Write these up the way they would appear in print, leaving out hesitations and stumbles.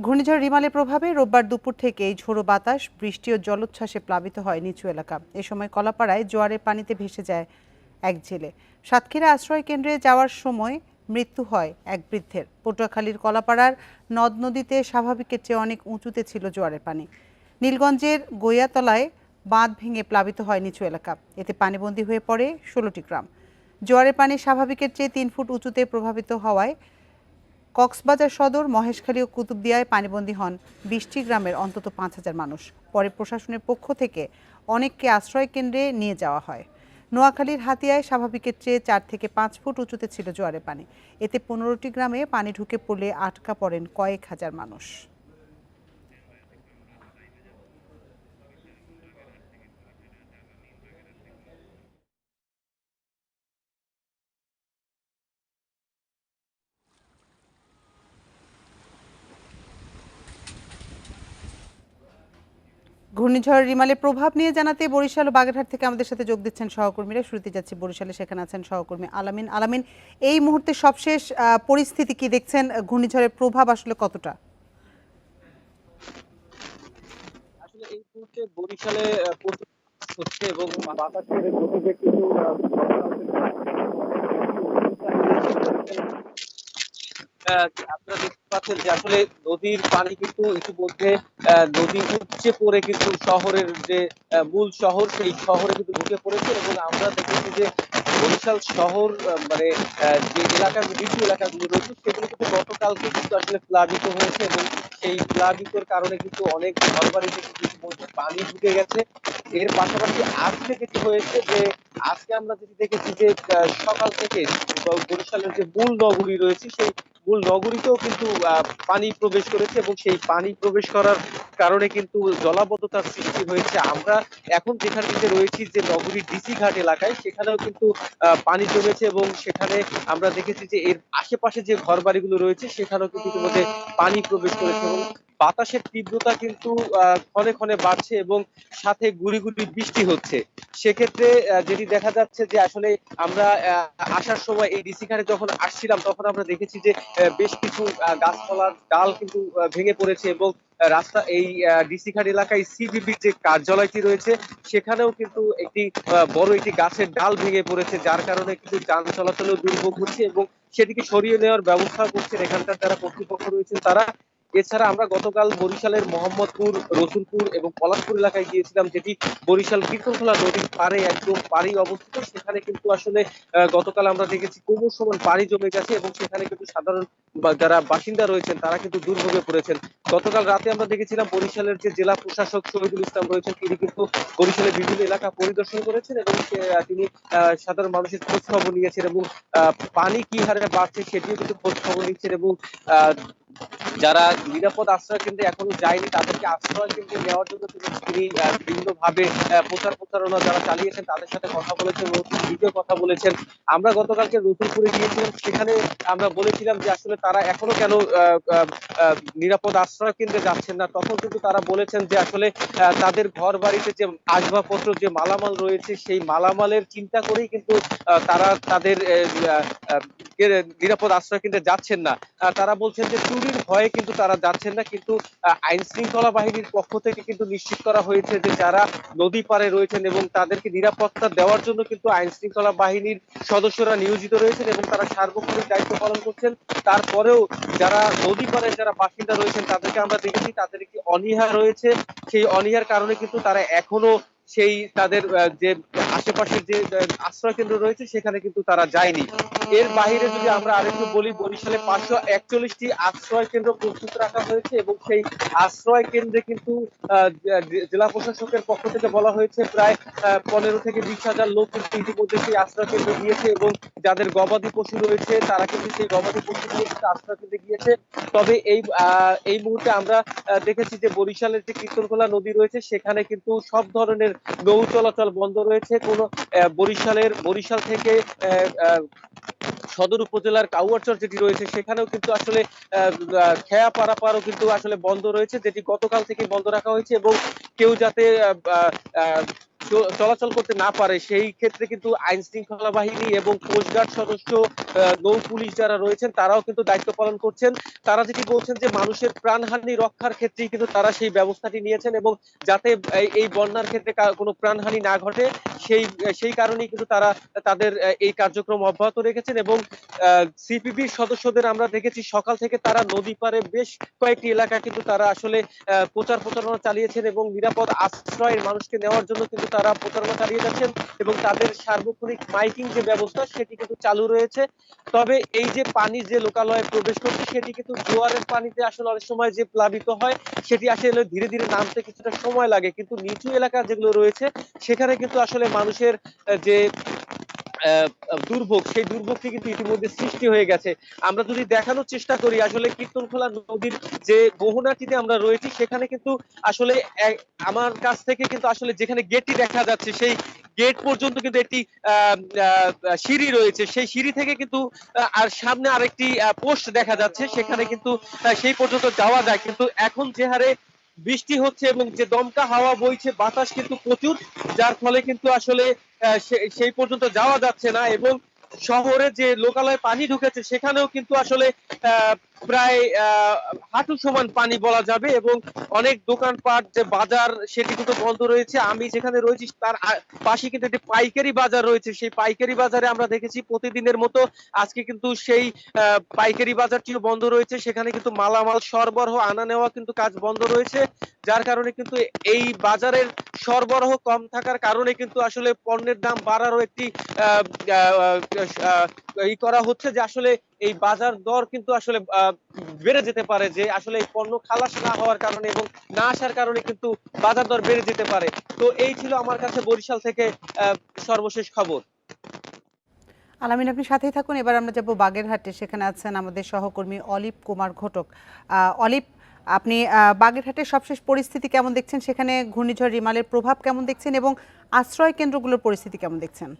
ঘূর্ণিঝড় রিমালের প্রভাবে রোববার দুপুর থেকেই ঝোড়ো বাতাস, বৃষ্টি ও জলোচ্ছ্বাসে প্লাবিত হয় নিচু এলাকা। এ সময় কলাপাড়ায় জোয়ারের পানিতে ভেসে যায় এক জেলে। সাতক্ষীরা আশ্রয় কেন্দ্রে যাওয়ার সময় মৃত্যু হয় এক বৃদ্ধের। পটুয়াখালীর কলাপাড়ার নদ নদীতে স্বাভাবিকের চেয়ে অনেক উঁচুতে ছিল জোয়ারের পানি। নীলগঞ্জের গোয়াতলায় বাঁধ ভেঙে প্লাবিত হয় নিচু এলাকা। এতে পানিবন্দী হয়ে পড়ে 16টি গ্রাম। জোয়ারের পানি স্বাভাবিকের চেয়ে 3 ফুট উঁচুতে প্রভাবিত হওয়ায় কক্সবাজার সদর, মহেশখালী ও কুতুবদিয়ায় পানিবন্দী হন 20টি গ্রামের অন্তত 5,000 মানুষ। পরে প্রশাসনের পক্ষ থেকে অনেককে আশ্রয় কেন্দ্রে নিয়ে যাওয়া হয়। নোয়াখালীর হাতিয়ায় স্বাভাবিকের চেয়ে 4 থেকে 5 ফুট উঁচুতে ছিল জোয়ারের পানি। এতে 15টি গ্রামে পানি ঢুকে পড়লে আটকা পড়েন কয়েক হাজার মানুষ। ঘূর্ণিঝড় রিমালের প্রভাব নিয়ে জানাতে বরিশাল ও বাগেরহাট থেকে আমাদের সাথে যোগ দিচ্ছেন সহকর্মীরা। শুরুতে যাচ্ছি বরিশালে, সেখানে আছেন সহকর্মী আলামিন। আলামিন, এই মুহূর্তে সবশেষ পরিস্থিতি কি দেখছেন? ঘূর্ণিঝড়ের প্রভাব আসলে কতটা? আসলে এই মুহূর্তে বরিশালে প্রচুর হচ্ছে এবং বাতাসের গতিবেগ কিন্তু আপনারা দেখতে পাচ্ছেন যে আসলে নদীর পানি কিন্তু ইতিমধ্যে নদী উপচে পড়ে কিন্তু শহরের যে মূল শহর সেই শহরে কিন্তু ঢুকে পড়েছে এবং আমরা দেখেছি যে বরিশাল শহর মানে যে এলাকা নিচু এলাকাগুলো রয়েছে সেগুলো কিন্তু গতকালকে কিন্তু আসলে প্লাবিত হয়েছে এবং সেই প্লাবিতর কারণে কিন্তু অনেক ঘরবাড়িতে কিন্তু ইতিমধ্যে পানি ঢুকে গেছে। এর পাশাপাশি আজকে যেটি হয়েছে যে আজকে আমরা যেটি দেখেছি যে সকাল থেকে বরিশালের যে মূল নগরী রয়েছে সেই মূল নগরীতেও কিন্তু পানি প্রবেশ করেছে এবং সেই পানি প্রবেশ করার কারণে কিন্তু জলাবদ্ধতার সৃষ্টি হয়েছে। আমরা এখন যেখানে রয়েছি যে নগরীর ডিসি ঘাট এলাকায় সেখানেও কিন্তু পানি জমেছে এবং সেখানে আমরা দেখেছি যে এর আশেপাশে যে ঘর বাড়িগুলো রয়েছে সেখানেও কিন্তু ইতিমধ্যে পানি প্রবেশ করেছে এবং বাতাসের তীব্রতা কিন্তু ক্ষণে ক্ষণে বাড়ছে এবং সাথে গুড়ি গুড়ি বৃষ্টি হচ্ছে। সেক্ষেত্রে যেটি দেখা যাচ্ছে যে আসলে আমরা আসার সময় এই ডিসি ঘাটে যখন আসছিলাম তখন আমরা দেখেছি যে বেশ কিছু গাছপালার ডাল কিন্তু ভেঙে পড়েছে এবং রাস্তা এই ডিসি ঘাট এলাকায় সিডিবির যে কার্যালয়টি রয়েছে সেখানেও কিন্তু একটি বড় একটি গাছের ডাল ভেঙে পড়েছে, যার কারণে কিন্তু যান চলাচলেও দুর্ভোগ হচ্ছে এবং সেদিকে সরিয়ে নেওয়ার ব্যবস্থা করছেন এখানকার যারা কর্তৃপক্ষ রয়েছেন তারা। এছাড়া আমরা গতকাল বরিশালের মোহাম্মদপুর, রসুলপুর এবং পলাশপুর এলাকায় গিয়েছিলাম, যেটি বরিশাল কীর্তনখোলা নদীর পাড়ে একদম পাড়েই অবস্থিত। সেখানে কিন্তু আসলে গতকাল আমরা দেখেছি কোমর সমান পানি জমে গেছে এবং সেখানে কিন্তু সাধারণ যারা বাসিন্দা রয়েছেন তারা কিন্তু দুর্ভোগে পড়েছেন। গতকাল রাতে আমরা দেখেছিলাম বরিশালের যে জেলা প্রশাসক শহীদুল ইসলাম রয়েছেন তিনি কিন্তু বরিশালের বিভিন্ন এলাকা পরিদর্শন করেছেন এবং তিনি সাধারণ মানুষের খোঁজ খবর নিয়েছেন এবং পানি কি হারে বাড়ছে সেটিও কিন্তু খোঁজ খবর নিচ্ছেন এবং যারা নিরাপদ আশ্রয় কেন্দ্রে এখনো যায়নি তাদেরকে আশ্রয় কেন্দ্রে নেওয়ার জন্য তিনি বিভিন্ন ভাবে প্রচার প্রচারণা যারা চালিয়েছেন তাদের সাথে কথা বলেছেন, ভিডিও কথা বলেছেন। আমরা গতকালকে রসুলপুরে গিয়েছিলাম, সেখানে আমরা বলেছিলাম যে আসলে তারা এখনো কেন নিরাপদ আশ্রয় কেন্দ্রে যাচ্ছেন না। তখন কিন্তু তারা বলেছেন যে আসলে তাদের ঘর বাড়িতে যে আসবাবপত্র যে মালামাল রয়েছে সেই মালামালের চিন্তা করেই কিন্তু তারা তাদের নিরাপদ আশ্রয় কেন্দ্রে যাচ্ছেন না। তারা বলছেন যে চুরির ভয়ে কিন্তু তারা যাচ্ছেন না, কিন্তু আইন শৃঙ্খলা বাহিনীর পক্ষ থেকে কিন্তু নিশ্চিত করা হয়েছে যে যারা নদী পাড়ে রয়েছেন এবং তাদেরকে নিরাপত্তা দেওয়ার জন্য কিন্তু আইন শৃঙ্খলা বাহিনীর সদস্যরা নিয়োজিত রয়েছেন এবং তারা সার্বক্ষণিক দায়িত্ব পালন করছেন। তারপরেও যারা নদী পাড়ে যারা বাসিন্দা রয়েছেন তাদেরকে আমরা দেখেছি তাদের একটি অনীহা রয়েছে। সেই অনীহার কারণে কিন্তু তারা এখনো সেই তাদের যে আশেপাশের যে আশ্রয় কেন্দ্র রয়েছে সেখানে কিন্তু তারা যায়নি। এর বাইরে যদি আমরা আরেকটু বলি, বরিশালে 541টি আশ্রয় কেন্দ্র প্রস্তুত রাখা হয়েছে এবং সেই আশ্রয় কেন্দ্রে কিন্তু জেলা প্রশাসকের পক্ষ থেকে বলা হয়েছে প্রায় 15 থেকে 20,000 লোক কিন্তু ইতিমধ্যে সেই আশ্রয় কেন্দ্রে গিয়েছে এবং যাদের গবাদি পশু রয়েছে তারা কিন্তু সেই গবাদি পশু নিয়ে আশ্রয় কেন্দ্রে গিয়েছে। তবে এই মুহূর্তে আমরা দেখেছি যে বরিশালের যে কীর্তনখোলা নদী রয়েছে সেখানে কিন্তু সব ধরনের নৌ চলাচল বন্ধ রয়েছে। কোনো বরিশাল থেকে সদর উপজেলার কাউয়ারচর যেটি রয়েছে সেখানেও কিন্তু আসলে খেয়া পারাপারও কিন্তু আসলে বন্ধ রয়েছে, যেটি গতকাল থেকে বন্ধ রাখা হয়েছে এবং কেউ যাতে চলাচল করতে না পারে, সেই ক্ষেত্রে কিন্তু আইন শৃঙ্খলা বাহিনী এবং কোস্টগার্ড সদস্য, নৌ পুলিশ যারা রয়েছেন তারাও কিন্তু দায়িত্ব পালন করছেন। তারা যেটি বলছেন যে মানুষের প্রাণহানি রক্ষার ক্ষেত্রেই কিন্তু তারা সেই ব্যবস্থাটি নিয়েছেন, এবং যাতে এই বন্যার ক্ষেত্রে কোনো প্রাণহানি না ঘটে সেই কারণেই কিন্তু তারা তাদের এই কার্যক্রম অব্যাহত রেখেছেন। এবং সিপিবির সদস্যদের আমরা দেখেছি সকাল থেকে তারা নদী পারে বেশ কয়েকটি এলাকা কিন্তু তারা আসলে প্রচার প্রচারণা চালিয়েছেন, এবং নিরাপদ আশ্রয়ের মানুষকে নেওয়ার জন্য কিন্তু তারা প্রচারণা চালিয়ে যাচ্ছেন, এবং তাদের সার্বক্ষণিক মাইকিং যে ব্যবস্থা সেটি কিন্তু চালু রয়েছে। তবে এই যে পানি যে লোকালয়ে প্রবেশ করছে সেটি কিন্তু জোয়ারের পানিতে আসলে অনেক সময় যে প্লাবিত হয় সেটি আসলে ধীরে ধীরে নামতে কিছুটা সময় লাগে, কিন্তু নিচু এলাকা যেগুলো রয়েছে সেখানে কিন্তু আসলে মানুষের যে দুর্ভোগ, সেই দুর্ভোগটি কিন্তু ইতিমধ্যে সৃষ্টি হয়ে গেছে। আমরা যদি দেখানোর চেষ্টা করি, আসলে কীর্তনখোলা নদীর যে মোহনাটিতে আমরা রয়েছি সেখানে কিন্তু আসলে আমার কাছ থেকে কিন্তু আসলে যেখানে গেটটি দেখা যাচ্ছে সেই গেট পর্যন্ত কিন্তু একটি সিঁড়ি রয়েছে, সেই সিঁড়ি থেকে কিন্তু আর সামনে আরেকটি পোস্ট দেখা যাচ্ছে, সেখানে কিন্তু সেই পর্যন্ত যাওয়া যায়। কিন্তু এখন যে হারে বৃষ্টি হচ্ছে এবং যে দমকা হাওয়া বইছে, বাতাস কিন্তু প্রচুর, যার ফলে কিন্তু আসলে সেই পর্যন্ত যাওয়া যাচ্ছে না। এবং শহরে যে লোকালয়ে পানি ঢুকেছে সেখানেও কিন্তু আসলে প্রায় হাঁটু সমান পানি বলা যাবে, এবং অনেক দোকানপাট যে বাজার সেটি কিন্তু বন্ধ রয়েছে। আমি যেখানে রয়েছি তার পাশে কিন্তু একটি পাইকারি বাজার রয়েছে, সেই পাইকারি বাজারে আমরা দেখেছি প্রতিদিনের মতো আজকে কিন্তু সেই পাইকারি বাজারটিও বন্ধ রয়েছে, সেখানে কিন্তু মালামাল সরবরাহ আনা নেওয়া কিন্তু কাজ বন্ধ রয়েছে, যার কারণে কিন্তু এই বাজারের সরবরাহ কম থাকার কারণে কিন্তু আসলে পণ্যের দাম বাড়ারও একটি করা হচ্ছে, যে আসলে এই বাজার দর কিন্তু আসলে বেড়ে যেতে পারে, যে আসলে এই পণ্য খালাস না হওয়ার কারণে এবং না আসার কারণে কিন্তু বাজার দর বেড়ে যেতে পারে। তো এই ছিল আমার কাছে বরিশাল থেকে সর্বশেষ খবর। আলামিন, আপনি সাথেই থাকুন। এবার আমরা যাব বাগেরহাটে, সেখানে আছেন আমাদের সহকর্মী অলিপ কুমার ঘটক। অলিপ, আপনি বাগেরহাটের সবশেষ পরিস্থিতি কেমন দেখছেন? সেখানে ঘূর্ণিঝড় রিমালের প্রভাব কেমন দেখছেন এবং আশ্রয় কেন্দ্রগুলোর পরিস্থিতি কেমন দেখছেন?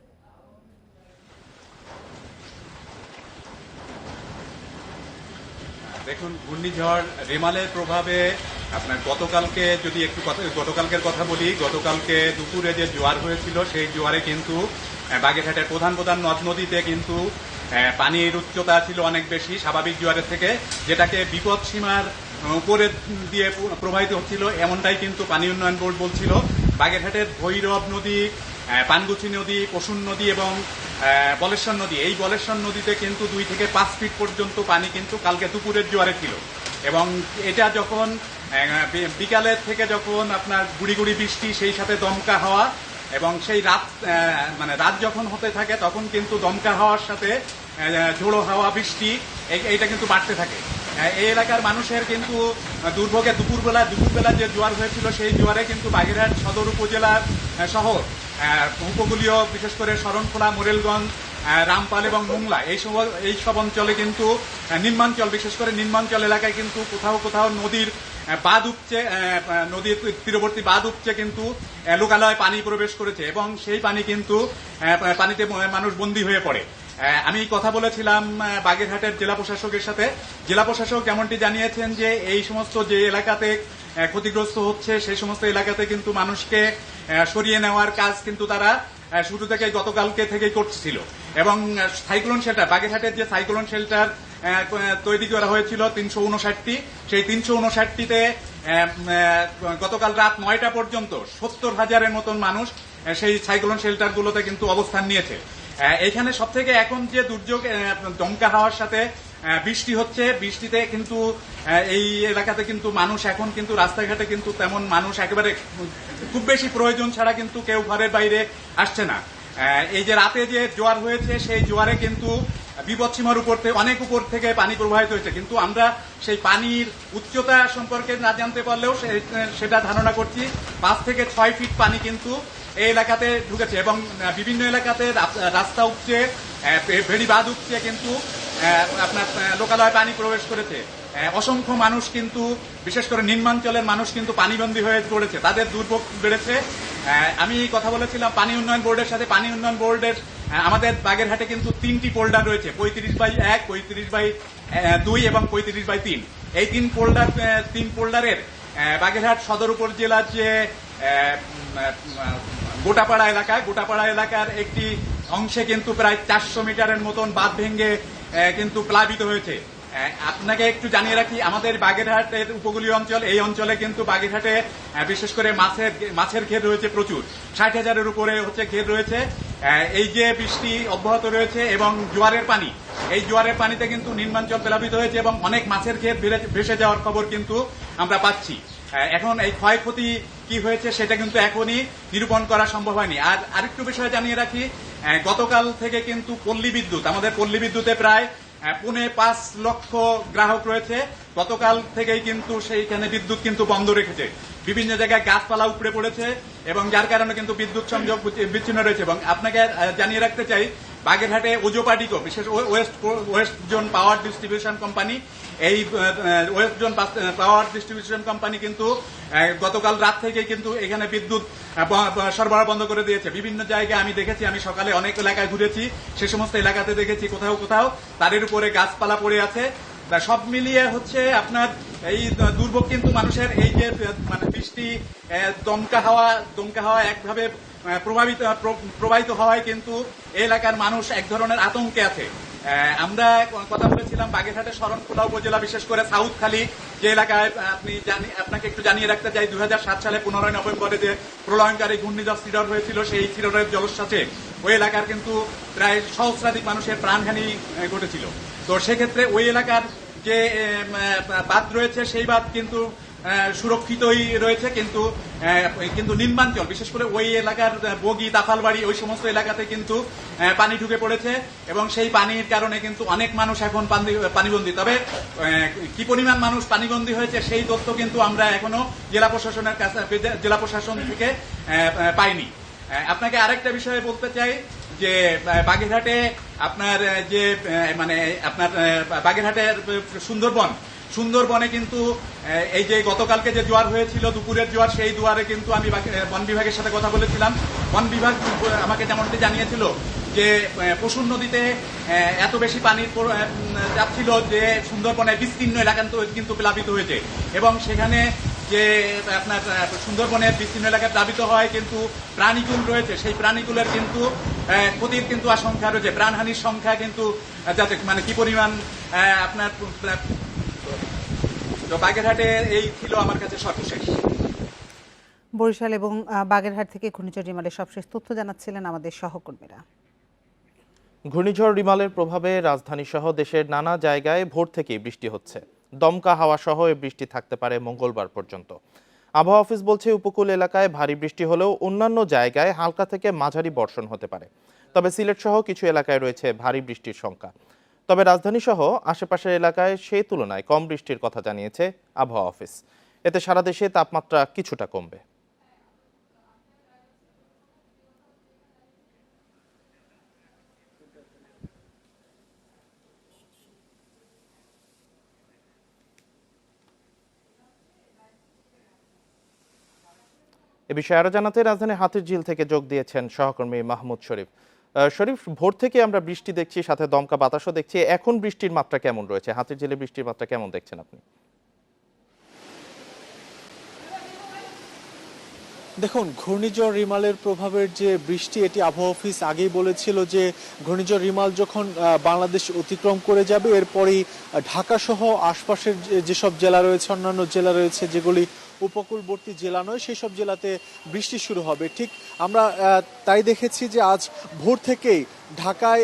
দেখুন, ঘূর্ণিঝড় রেমালের প্রভাবে আপনার গতকালকের কথা বলি, গতকালকে দুপুরে যে জোয়ার হয়েছিল সেই জোয়ারে কিন্তু বাগেরহাটের প্রধান নদ নদীতে কিন্তু পানির উচ্চতা ছিল অনেক বেশি স্বাভাবিক জোয়ারের থেকে, যেটাকে বিপদ সীমার উপরে দিয়ে প্রবাহিত হচ্ছিল, এমনটাই কিন্তু পানি উন্নয়ন বোর্ড বলছিল। বাগেরহাটের ভৈরব নদী, পানগুচি নদী, পশুন নদী এবং বলেশ্বর নদী, এই বলেশ্বর নদীতে কিন্তু 2 থেকে 5 ফিট পর্যন্ত পানি কিন্তু কালকে দুপুরের জোয়ারে ছিল। এবং এটা যখন বিকালের থেকে যখন আপনার গুড়ি গুড়ি বৃষ্টি, সেই সাথে দমকা হাওয়া, এবং সেই রাত যখন হতে থাকে তখন কিন্তু দমকা হাওয়ার সাথে ঝোড়ো হাওয়া, বৃষ্টি এইটা কিন্তু বাড়তে থাকে। এই এলাকার মানুষের কিন্তু দুর্ভোগে দুপুরবেলা যে জোয়ার হয়েছিল সেই জোয়ারে কিন্তু বাগেরহাট সদর উপজেলার শহর, উপকূলীয় বিশেষ করে শরণখোলা, মোরেলগঞ্জ, রামপাল এবং মোংলা এই সব অঞ্চলে কিন্তু নিম্নাঞ্চল, বিশেষ করে নিম্নাঞ্চল এলাকায় কিন্তু কোথাও নদীর বাঁধ উপচে, নদীর তীরবর্তী বাঁধ উপচে কিন্তু লোকালয়ে পানি প্রবেশ করেছে, এবং সেই পানি কিন্তু পানিতে মানুষ বন্দী হয়ে পড়ে। আমি কথা বলেছিলাম বাগেরহাটের জেলা প্রশাসকের সাথে। জেলা প্রশাসক যেমনটি জানিয়েছেন যে এই সমস্ত যে এলাকাতে ক্ষতিগ্রস্ত হচ্ছে সেই সমস্ত এলাকাতে কিন্তু মানুষকে সরিয়ে নেওয়ার কাজ কিন্তু তারা শুরু থেকে গতকালকে থেকেই করছিল। এবং সাইক্লোন শেল্টার, বাগেরহাটের যে সাইক্লোন শেল্টার তৈরি করা হয়েছিল 359টি, সেই 359টিতে গতকাল রাত 9টা পর্যন্ত 70,000-এর মতন মানুষ সেই সাইক্লোন শেল্টারগুলোতে কিন্তু অবস্থান নিয়েছে। এখানে সব থেকে এখন যে দুর্যোগ, দমকা হাওয়ার সাথে বৃষ্টি হচ্ছে, বৃষ্টিতে কিন্তু এই এলাকাতে কিন্তু মানুষ এখন কিন্তু রাস্তাঘাটে কিন্তু তেমন মানুষ একেবারে খুব বেশি প্রয়োজন ছাড়া কিন্তু কেউ ঘরের বাইরে আসছে না। এই যে রাতে যে জোয়ার হয়েছে সেই জোয়ারে কিন্তু বিপদসীমার অনেক উপর থেকে পানি প্রবাহিত হয়েছে, কিন্তু আমরা সেই পানির উচ্চতা সম্পর্কে না জানতে পারলেও সেটা ধারণা করছি 5 থেকে 6 ফিট পানি কিন্তু এই এলাকাতে ঢুকেছে, এবং বিভিন্ন এলাকাতে রাস্তা উপচে, ভেড়ি বাঁধ উপচে কিন্তু আপনার লোকালয়ে পানি প্রবেশ করেছে। অসংখ্য মানুষ কিন্তু, বিশেষ করে নিম্নাঞ্চলের মানুষ কিন্তু পানিবন্দী হয়ে পড়েছে, তাদের দুর্ভোগ বেড়েছে। আমি কথা বলেছিলাম পানি উন্নয়ন বোর্ডের সাথে। পানি উন্নয়ন বোর্ডের আমাদের বাগেরহাটে কিন্তু 3টি ফোল্ডার রয়েছে, 35/1, 35/2 এবং 35/3। এই 3 ফোল্ডারের বাগেরহাট সদর উপজেলার যে গোটাপাড়া এলাকার একটি অংশে কিন্তু প্রায় 400 মিটারের মতন বাঁধ ভেঙে কিন্তু প্লাবিত হয়েছে। আপনাকে একটু জানিয়ে রাখি, আমাদের বাগেরহাটের উপকূলীয় অঞ্চল, এই অঞ্চলে কিন্তু বাগেরহাটে বিশেষ করে মাছের ক্ষেত রয়েছে প্রচুর, 60,000-এর উপরে ক্ষেত রয়েছে। এই যে বৃষ্টি অব্যাহত রয়েছে এবং এই জোয়ারের পানিতে কিন্তু নিম্নাঞ্চল প্লাবিত হয়েছে এবং অনেক মাছের ক্ষেত ভেসে যাওয়ার খবর কিন্তু আমরা পাচ্ছি। এখন এই ক্ষয়ক্ষতি কি হয়েছে সেটা কিন্তু এখনই নিরূপণ করা সম্ভব হয়নি। আর আরেকটু বিষয় জানিয়ে রাখি, গতকাল থেকে কিন্তু আমাদের পল্লী বিদ্যুতে প্রায় 5.5 লক্ষ গ্রাহক রয়েছে। গতকাল থেকেই কিন্তু সেইখানে বিদ্যুৎ কিন্তু বন্ধ রেখেছে, বিভিন্ন জায়গায় গাছপালা উপড়ে পড়েছে এবং যার কারণে কিন্তু বিদ্যুৎ সংযোগ বিচ্ছিন্ন রয়েছে। এবং আপনাকে জানিয়ে রাখতে চাই, বাগেরহাটে ওজোপাটিকো, বিশেষ West zone power distribution company, এই West zone power distribution company কিন্তু গতকাল রাত থেকে কিন্তু এখানে বিদ্যুৎ সরবরাহ বন্ধ করে দিয়েছে। বিভিন্ন জায়গায় আমি দেখেছি, আমি সকালে অনেক এলাকায় ঘুরেছি, সে সমস্ত এলাকাতে দেখেছি কোথাও তারের উপরে গাছপালা পড়ে আছে। সব মিলিয়ে আপনার এই দুর্ভোগ কিন্তু মানুষের, এই যে বৃষ্টি, দমকা হাওয়া একভাবে প্রবাহিত হওয়ায় কিন্তু এলাকার মানুষ এক ধরনের আতঙ্কে আছে। আমরা কথা বলেছিলাম বাগেরহাটের শরণখোলা উপজেলা, বিশেষ করে সাউথখালী যে এলাকায় আপনাকে একটু জানিয়ে রাখতে চাই, 2007 সালে 15 নভেম্বরে যে প্রলয়ঙ্কারী ঘূর্ণিঝড় সিডর হয়েছিল, সেই সিডরের জলোচ্ছ্বাসে ওই এলাকার কিন্তু প্রায় সহস্রাধিক মানুষের প্রাণহানি ঘটেছিল। তো সেক্ষেত্রে ওই এলাকার যে বাঁধ রয়েছে সেই বাঁধ কিন্তু সুরক্ষিতই রয়েছে, কিন্তু নিম্নাঞ্চল, বিশেষ করে ওই এলাকার বগি, তাফালবাড়ি, ওই সমস্ত এলাকাতে কিন্তু পানি ঢুকে পড়েছে এবং সেই পানির কারণে কিন্তু অনেক মানুষ এখন পানিবন্দী। তবে কি পরিমাণ মানুষ পানিবন্দী হয়েছে সেই তথ্য কিন্তু আমরা এখনো জেলা প্রশাসন থেকে পাইনি। আপনাকে আরেকটা বিষয়ে বলতে চাই যে বাগেরহাটে বাগেরহাটের সুন্দরবনে কিন্তু এই যে গতকালকে যে জোয়ার হয়েছিল, দুপুরের জোয়ার, সেই জোয়ারে কিন্তু আমি বন বিভাগের সাথে কথা বলেছিলাম। বন বিভাগ আমাকে যেমনটি জানিয়েছিল যে পশুর নদীতে এত বেশি পানি যাচ্ছিল যে সুন্দরবনে বিস্তীর্ণ এলাকা কিন্তু প্লাবিত হয়েছে এবং সেখানে যে আপনার সুন্দরবনের বিস্তীর্ণ এলাকায় প্লাবিত হয় কিন্তু প্রাণীকুল রয়েছে, সেই প্রাণীকুলের কিন্তু ক্ষতির কিন্তু আশঙ্কা রয়েছে, প্রাণহানির সংখ্যা কিন্তু যাতে কি পরিমাণ আপনার। তো বাগেরহাটে এই ছিল আমার কাছে সর্বশেষ। বরিশাল এবং বাগেরহাট থেকে ঘূর্ণিঝড় রিমালের সবশেষ তথ্য জানাচ্ছিলেন আমাদের সহকর্মীরা। ঘূর্ণিঝড় রিমালের প্রভাবে রাজধানী সহ দেশের নানা জায়গায় ভোর থেকেই বৃষ্টি হচ্ছে। দমকা হাওয়া সহ এই বৃষ্টি থাকতে পারে মঙ্গলবার পর্যন্ত। আবহাওয়া অফিস বলছে, উপকূল এলাকায় ভারী বৃষ্টি হলেও অন্যান্য জায়গায় হালকা থেকে মাঝারি বর্ষণ হতে পারে। তবে সিলেট সহ কিছু এলাকায় রয়েছে ভারী বৃষ্টির শঙ্কা। তবে রাজধানী সহ আশেপাশের এলাকায় সেই তুলনায় কম বৃষ্টির কথা জানিয়েছে আবহাওয়া অফিস। এতে সারা দেশে তাপমাত্রা কিছুটা কমবে। এ বিষয়ে আরো জানাতে রাজধানী হাতিরঝিল থেকে যোগ দিয়েছেন সহকর্মী মাহমুদ শরীফ। শরীফ, ভোর থেকে আমরা বৃষ্টি দেখছি, সাথে দমকা বাতাসও দেখছি। এখন বৃষ্টির মাত্রা কেমন রয়েছে? হাতিরঝিলে বৃষ্টির মাত্রা কেমন দেখছেন আপনি? দেখুন, ঘূর্ণিঝড় রিমালের প্রভাবের যে বৃষ্টি, এটি আবহাওয়া অফিস আগেই বলেছিল যে ঘূর্ণিঝড় রিমাল যখন বাংলাদেশ অতিক্রম করে যাবে, এরপরই ঢাকা সহ আশপাশের যেসব জেলা রয়েছে, অন্যান্য জেলা রয়েছে যেগুলি উপকূলবর্তী জেলা নয়, সেই সব জেলাতে বৃষ্টি শুরু হবে। ঠিক আমরা তাই দেখেছি যে আজ ভোর থেকেই ঢাকায়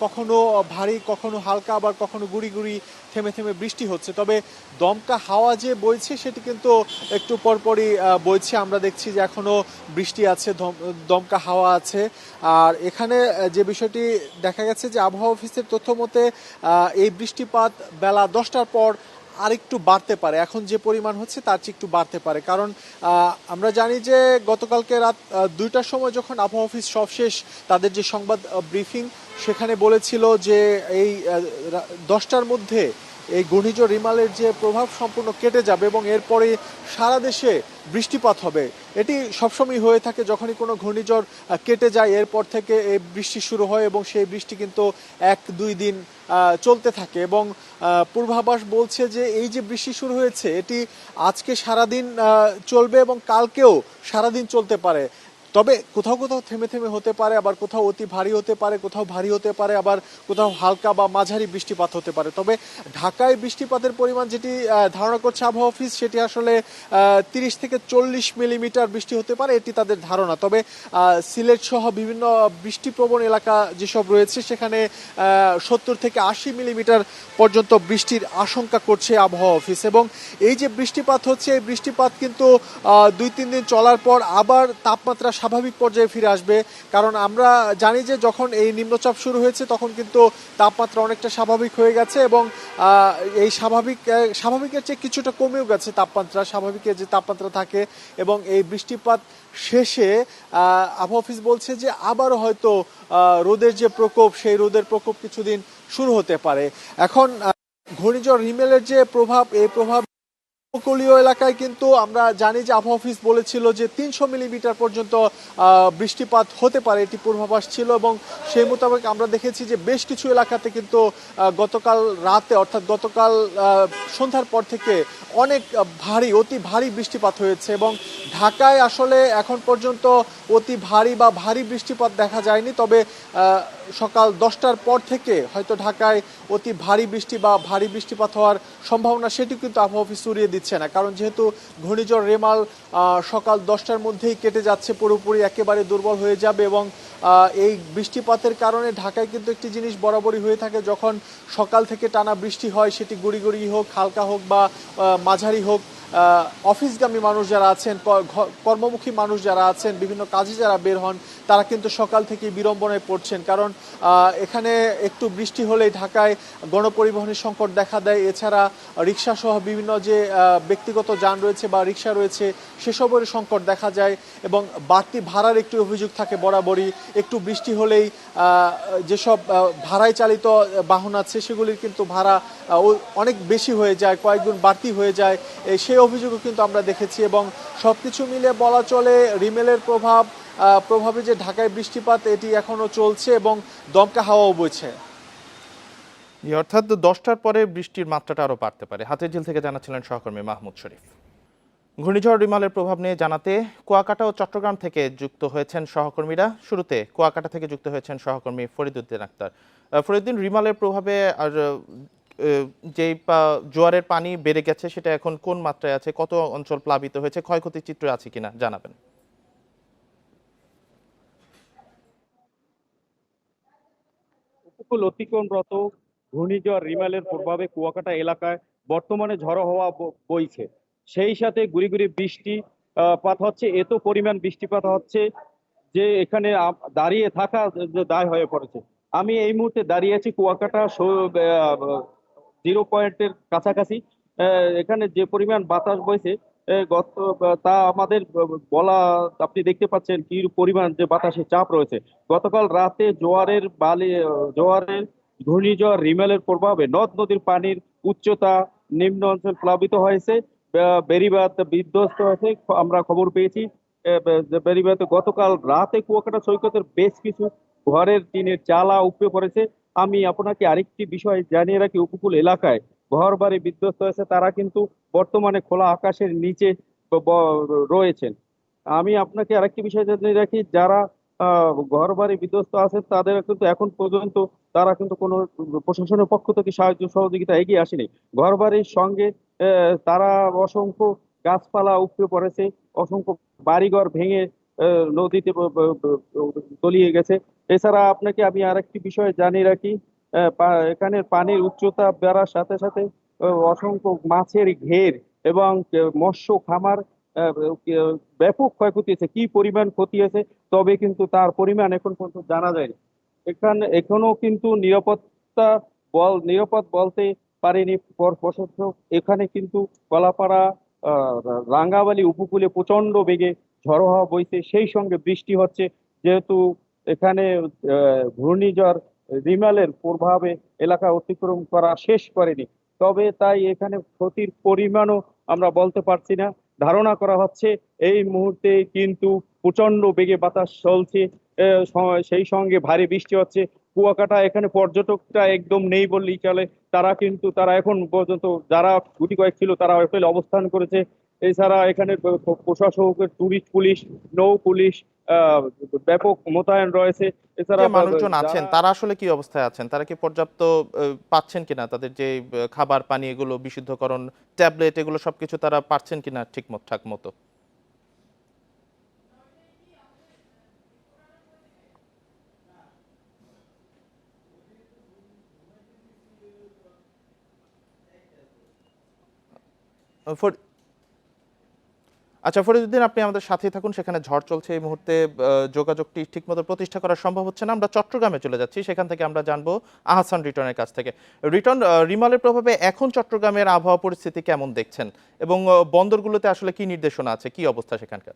কখনো ভারী, কখনো হালকা, আবার কখনো গুড়ি গুড়ি থেমে থেমে বৃষ্টি হচ্ছে। তবে দমকা হাওয়া যে বইছে সেটি কিন্তু একটু পরপরই বইছে। আমরা দেখছি যে এখনো বৃষ্টি আছে, দমকা হাওয়া আছে। আর এখানে যে বিষয়টি দেখা গেছে যে আবহাওয়া অফিসের তথ্য মতে এই বৃষ্টিপাত বেলা 10টার পর আরেকটু বাড়তে পারে। এখন যে পরিমাণ হচ্ছে তার চেয়ে একটু বাড়তে পারে, কারণ আমরা জানি যে গতকালকে রাত 2টার সময় যখন আবহাওয়া অফিস সবশেষ তাদের যে সংবাদ ব্রিফিং, সেখানে বলেছিল যে এই 10টার মধ্যে এই ঘূর্ণিঝড় রিমালের যে প্রভাব সম্পূর্ণ কেটে যাবে এবং এরপরে সারা দেশে বৃষ্টিপাত হবে। এটি সবসময় হয়ে থাকে, যখনই কোনো ঘূর্ণিঝড় কেটে যায় এরপর থেকে এই বৃষ্টি শুরু হয় এবং সেই বৃষ্টি কিন্তু 1-2 দিন চলতে থাকে। এবং পূর্বাভাস বলছে যে এই যে বৃষ্টি শুরু হয়েছে এটি আজকে সারাদিন চলবে এবং কালকেও সারাদিন চলতে পারে। তবে কোথাও কোথাও থেমে থেমে হতে পারে, আবার কোথাও অতি ভারী হতে পারে, কোথাও ভারী হতে পারে, আবার কোথাও হালকা বা মাঝারি বৃষ্টিপাত হতে পারে। তবে ঢাকায় বৃষ্টিপাতের পরিমাণ যেটি ধারণা করছে আবহাওয়া অফিস, সেটি আসলে 30 থেকে 40 মিলিমিটার বৃষ্টি হতে পারে, এটি তাদের ধারণা। তবে সিলেট সহ বিভিন্ন বৃষ্টিপ্রবণ এলাকা যেসব রয়েছে সেখানে 70 থেকে 80 মিলিমিটার পর্যন্ত বৃষ্টির আশঙ্কা করছে আবহাওয়া অফিস। এবং এই যে বৃষ্টিপাত হচ্ছে, এই বৃষ্টিপাত কিন্তু 2-3 দিন চলার পর আবার তাপমাত্রা স্বাভাবিক পর্যায়ে ফিরে আসবে। কারণ আমরা জানি যে যখন এই নিম্নচাপ শুরু হয়েছে তখন কিন্তু তাপমাত্রা অনেকটা স্বাভাবিক হয়ে গেছে, এবং এই স্বাভাবিকের চেয়ে কিছুটা কমেও গেছে তাপমাত্রা, স্বাভাবিকের যে তাপমাত্রা থাকে। এবং এই বৃষ্টিপাত শেষে আবহাওয়া অফিস বলছে যে আবারও হয়তো রোদের যে প্রকোপ, সেই রোদের প্রকোপ কিছুদিন শুরু হতে পারে। এখন ঘূর্ণিঝড় রিমেলের যে প্রভাব, এই প্রভাব উপকূলীয় এলাকায় কিন্তু আমরা জানি যে আবহাওয়া অফিস বলেছিল যে 300 মিলিমিটার পর্যন্ত বৃষ্টিপাত হতে পারে, এটি পূর্বাভাস ছিল। এবং সেই মোতাবেক আমরা দেখেছি যে বেশ কিছু এলাকাতে কিন্তু গতকাল রাতে, অর্থাৎ গতকাল সন্ধ্যার পর থেকে অনেক অতি ভারী বৃষ্টিপাত হয়েছে। এবং ঢাকায় আসলে এখন পর্যন্ত অতি ভারী বা ভারী বৃষ্টিপাত দেখা যায়নি। তবে সকাল 10টার পর থেকে হয়তো ঢাকায় অতি ভারী বৃষ্টি বা ভারী বৃষ্টিপাত হওয়ার সম্ভাবনা, সেটি কিন্তু আবহাওয়া অফিস উড়িয়ে দিচ্ছে না। কারণ যেহেতু ঘূর্ণিঝড় রেমাল সকাল 10টার মধ্যেই কেটে যাচ্ছে, পুরোপুরি একেবারে দুর্বল হয়ে যাবে। এবং এই বৃষ্টিপাতের কারণে ঢাকায় কিন্তু একটি জিনিস বরাবরই হয়ে থাকে, যখন সকাল থেকে টানা বৃষ্টি হয়, সেটি গুড়ি গুড়ি হোক, হালকা হোক বা মাঝারি হোক, অফিসগামী মানুষ যারা আছেন, কর্মমুখী মানুষ যারা আছেন, বিভিন্ন কাজে যারা বের হন, তারা কিন্তু সকাল থেকেই বিড়ম্বনায় পড়ছেন। কারণ এখানে একটু বৃষ্টি হলেই ঢাকায় গণপরিবহনের সংকট দেখা দেয়। এছাড়া রিক্সা সহ বিভিন্ন যে ব্যক্তিগত যান রয়েছে বা রিক্সা রয়েছে, সেসবের সংকট দেখা যায়। এবং বাড়তি ভাড়ার একটি অভিযোগ থাকে বরাবরই। একটু বৃষ্টি হলেই যেসব ভাড়ায় চালিত বাহন আছে সেগুলির কিন্তু ভাড়া অনেক বেশি হয়ে যায়, কয়েকগুণ বাড়তি হয়ে যায়, সেই অভিযোগও কিন্তু আমরা দেখেছি। এবং সবকিছু মিলে বলা চলে রিমেলের প্রভাবে যে ঢাকায় বৃষ্টিপাত, এটি এখনো চলছে এবং দমকা হাওয়াও বইছে। অর্থাৎ 10টার পরে বৃষ্টির মাত্রাটা আরো বাড়তে পারে। হাতিরঝিল থেকে জানাচ্ছিলেন সহকর্মী মাহমুদ শরীফ। ঘূর্ণিঝড় রিমালের প্রভাব নিয়ে জানাতে কুয়াকাটা ও চট্টগ্রাম থেকে যুক্ত হয়েছেন সহকর্মীরা। শুরুতে কুয়াকাটা থেকে যুক্ত হয়েছেন সহকর্মী ফরিদউদ্দিন আক্তার। ফরিদউদ্দিন, রিমালের প্রভাবে আর যে জোয়ারের পানি বেড়ে গেছে সেটা এখন কোন মাত্রায় আছে, কত অঞ্চল প্লাবিত হয়েছে, ক্ষয়ক্ষতির চিত্র আছে কিনা জানাবেন। উপকূল অতিক্রমরত ঘূর্ণিঝড় রিমালের প্রভাবে কুয়াকাটা এলাকায় বর্তমানে ঝড়ো হওয়া বইছে। সেই সাথে গুড়ি গুড়ি বৃষ্টিপাত হচ্ছে, এত পরিমাণ বৃষ্টিপাত হচ্ছে যে এখানে দাঁড়িয়ে থাকা যে দায় হয়ে পড়েছে। আমি এই মুহূর্তে দাঁড়িয়ে আছি কুয়াকাটা জিরো পয়েন্টের কাছাকাছি। এখানে যে পরিমাণ বাতাস বইছে, গত তা আমাদের বলা, আপনি দেখতে পাচ্ছেন কি পরিমাণ যে বাতাসের চাপ রয়েছে। গতকাল রাতে জোয়ারের ঘূর্ণিঝড় রিমেলের প্রভাবে নদ নদীর পানির উচ্চতা, নিম্ন অঞ্চল প্লাবিত হয়েছে, বেড়িবাঁধ বিধ্বস্ত হয়েছে, আমরা খবর পেয়েছি। বেড়িবাঁধে গতকাল রাতে কুয়াকাটা সৈকতের বেশ কিছু ঘরের টিনের চালা উপড়ে পড়েছে। আমি আপনাকে আরেকটি বিষয় জানিয়ে রাখি, উপকূল এলাকায় ঘর বাড়ি বিধ্বস্ত হয়েছে, তারা কিন্তু বর্তমানে খোলা আকাশের নিচে রয়েছেন। আমি আপনাকে আরেকটি বিষয় জানিয়ে রাখি, যারা ঘর বাড়ি বিধ্বস্ত আছে তাদের কিন্তু এখন পর্যন্ত তারা কিন্তু কোনো প্রশাসনের পক্ষ থেকে সাহায্য সহযোগিতা এগিয়ে আসেনি। ঘর বাড়ির সঙ্গে তারা অসংখ্য গাছপালা উপড়ে পড়েছে, অসংখ্য বাড়িঘর ভেঙে নদীতে তলিয়ে গেছে। এছাড়া আপনাকে আমি আরেকটি বিষয় জানিয়ে রাখি, এখানের পানির উচ্চতা বাড়ার সাথে সাথে অসংখ্য মাছের ঘের এবং মৎস্য খামার আহ, ব্যাপক ক্ষয়ক্ষতি হয়েছে। কি পরিমাণ ক্ষতি হয়েছে তবে কিন্তু তার পরিমাণ এখন পর্যন্ত জানা যায়নি। এখনো কিন্তু নিরাপদ বলতে পারেনি প্রশাসক। এখানে কিন্তু কলাপাড়া, আহ, রাঙ্গাবালী উপকূলে প্রচন্ড বেগে ঝড়ো হাওয়া বইছে, সেই সঙ্গে বৃষ্টি হচ্ছে। যেহেতু এখানে ঘূর্ণিঝড় রিমালের প্রভাবে এলাকা অতিক্রম করা শেষ করেনি, তবে তাই এখানে ক্ষতির পরিমাণও আমরা বলতে পারছি না। ধারণা করা হচ্ছে এই মুহূর্তে কিন্তু প্রচন্ড বেগে বাতাস চলছে, সেই সঙ্গে ভারী বৃষ্টি হচ্ছে। কুয়াকাটা এখানে পর্যটকটা একদম নেই বললেই চলে। তারা এখন পর্যন্ত যারা গুটি কয়েক ছিল তারা হোটেলে অবস্থান করেছে। এছাড়া এখানে প্রশাসকের টুরিস্ট পুলিশ, নৌ পুলিশ আহ, ব্যাপক মোতায়েন রয়েছে। এছাড়া যে মানুষজন আছেন যারা তারা আসলে কি অবস্থায় আছেন? তারা কি পর্যাপ্ত পাচ্ছেন কিনা? তাদের যে খাবার পানি এগুলো বিশুদ্ধকরণ ট্যাবলেট এগুলো সবকিছু তারা পাচ্ছেন কিনা ঠাক মতো? ফর আচ্ছা ফরিদুদ্দিন, আপনি আমাদের সাথেই থাকুন। সেখানে ঝড় চলছে এই মুহূর্তে, যোগাযোগটি ঠিকমতো প্রতিষ্ঠা করা সম্ভব হচ্ছে না। আমরা চট্টগ্রামে চলে যাচ্ছি, সেখান থেকে আমরা জানবো আহসান রিটনের কাছ থেকে। রিটন, রিমালের প্রভাবে এখন চট্টগ্রামের আবহাওয়া পরিস্থিতি কেমন দেখছেন এবং বন্দরগুলোতে আসলে কি নির্দেশনা আছে, কি অবস্থা সেখানকার?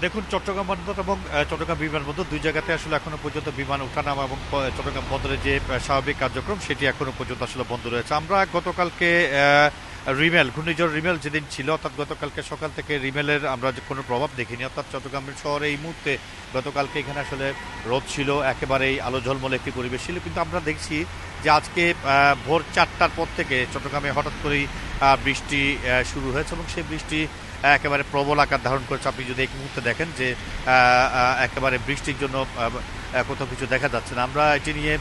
দেখুন, চট্টগ্রাম বন্দর এবং চট্টগ্রাম বিমানবন্দর দুই জায়গাতে আসলে এখনো পর্যন্ত বিমান ওঠানামা এবং চট্টগ্রাম বন্দরের যে স্বাভাবিক কার্যক্রম সেটি এখনো পর্যন্ত আসলে বন্ধ রয়েছে। আমরা গতকালকে রিমেল, ঘূর্ণিঝড় রিমেল যেদিন ছিল, অর্থাৎ গতকালকে সকাল থেকে রিমেলের আমরা কোনো প্রভাব দেখিনি। অর্থাৎ চট্টগ্রাম শহরে এই মুহূর্তে গতকালকে এখানে আসলে রোদ ছিল, একেবারেই আলো ঝলমলে একটি পরিবেশ ছিল। কিন্তু আমরা দেখছি যে আজকে ভোর 4টার পর থেকে চট্টগ্রামে হঠাৎ করেই বৃষ্টি শুরু হয়েছে এবং সেই বৃষ্টি একেবারে প্রবল আকার ধারণ করেছে। আপনি যদি এই মুহূর্তে দেখেন যে একেবারে বৃষ্টির জন্য কোথাও কিছু দেখা যাচ্ছে না। আমরা এটি নিয়ে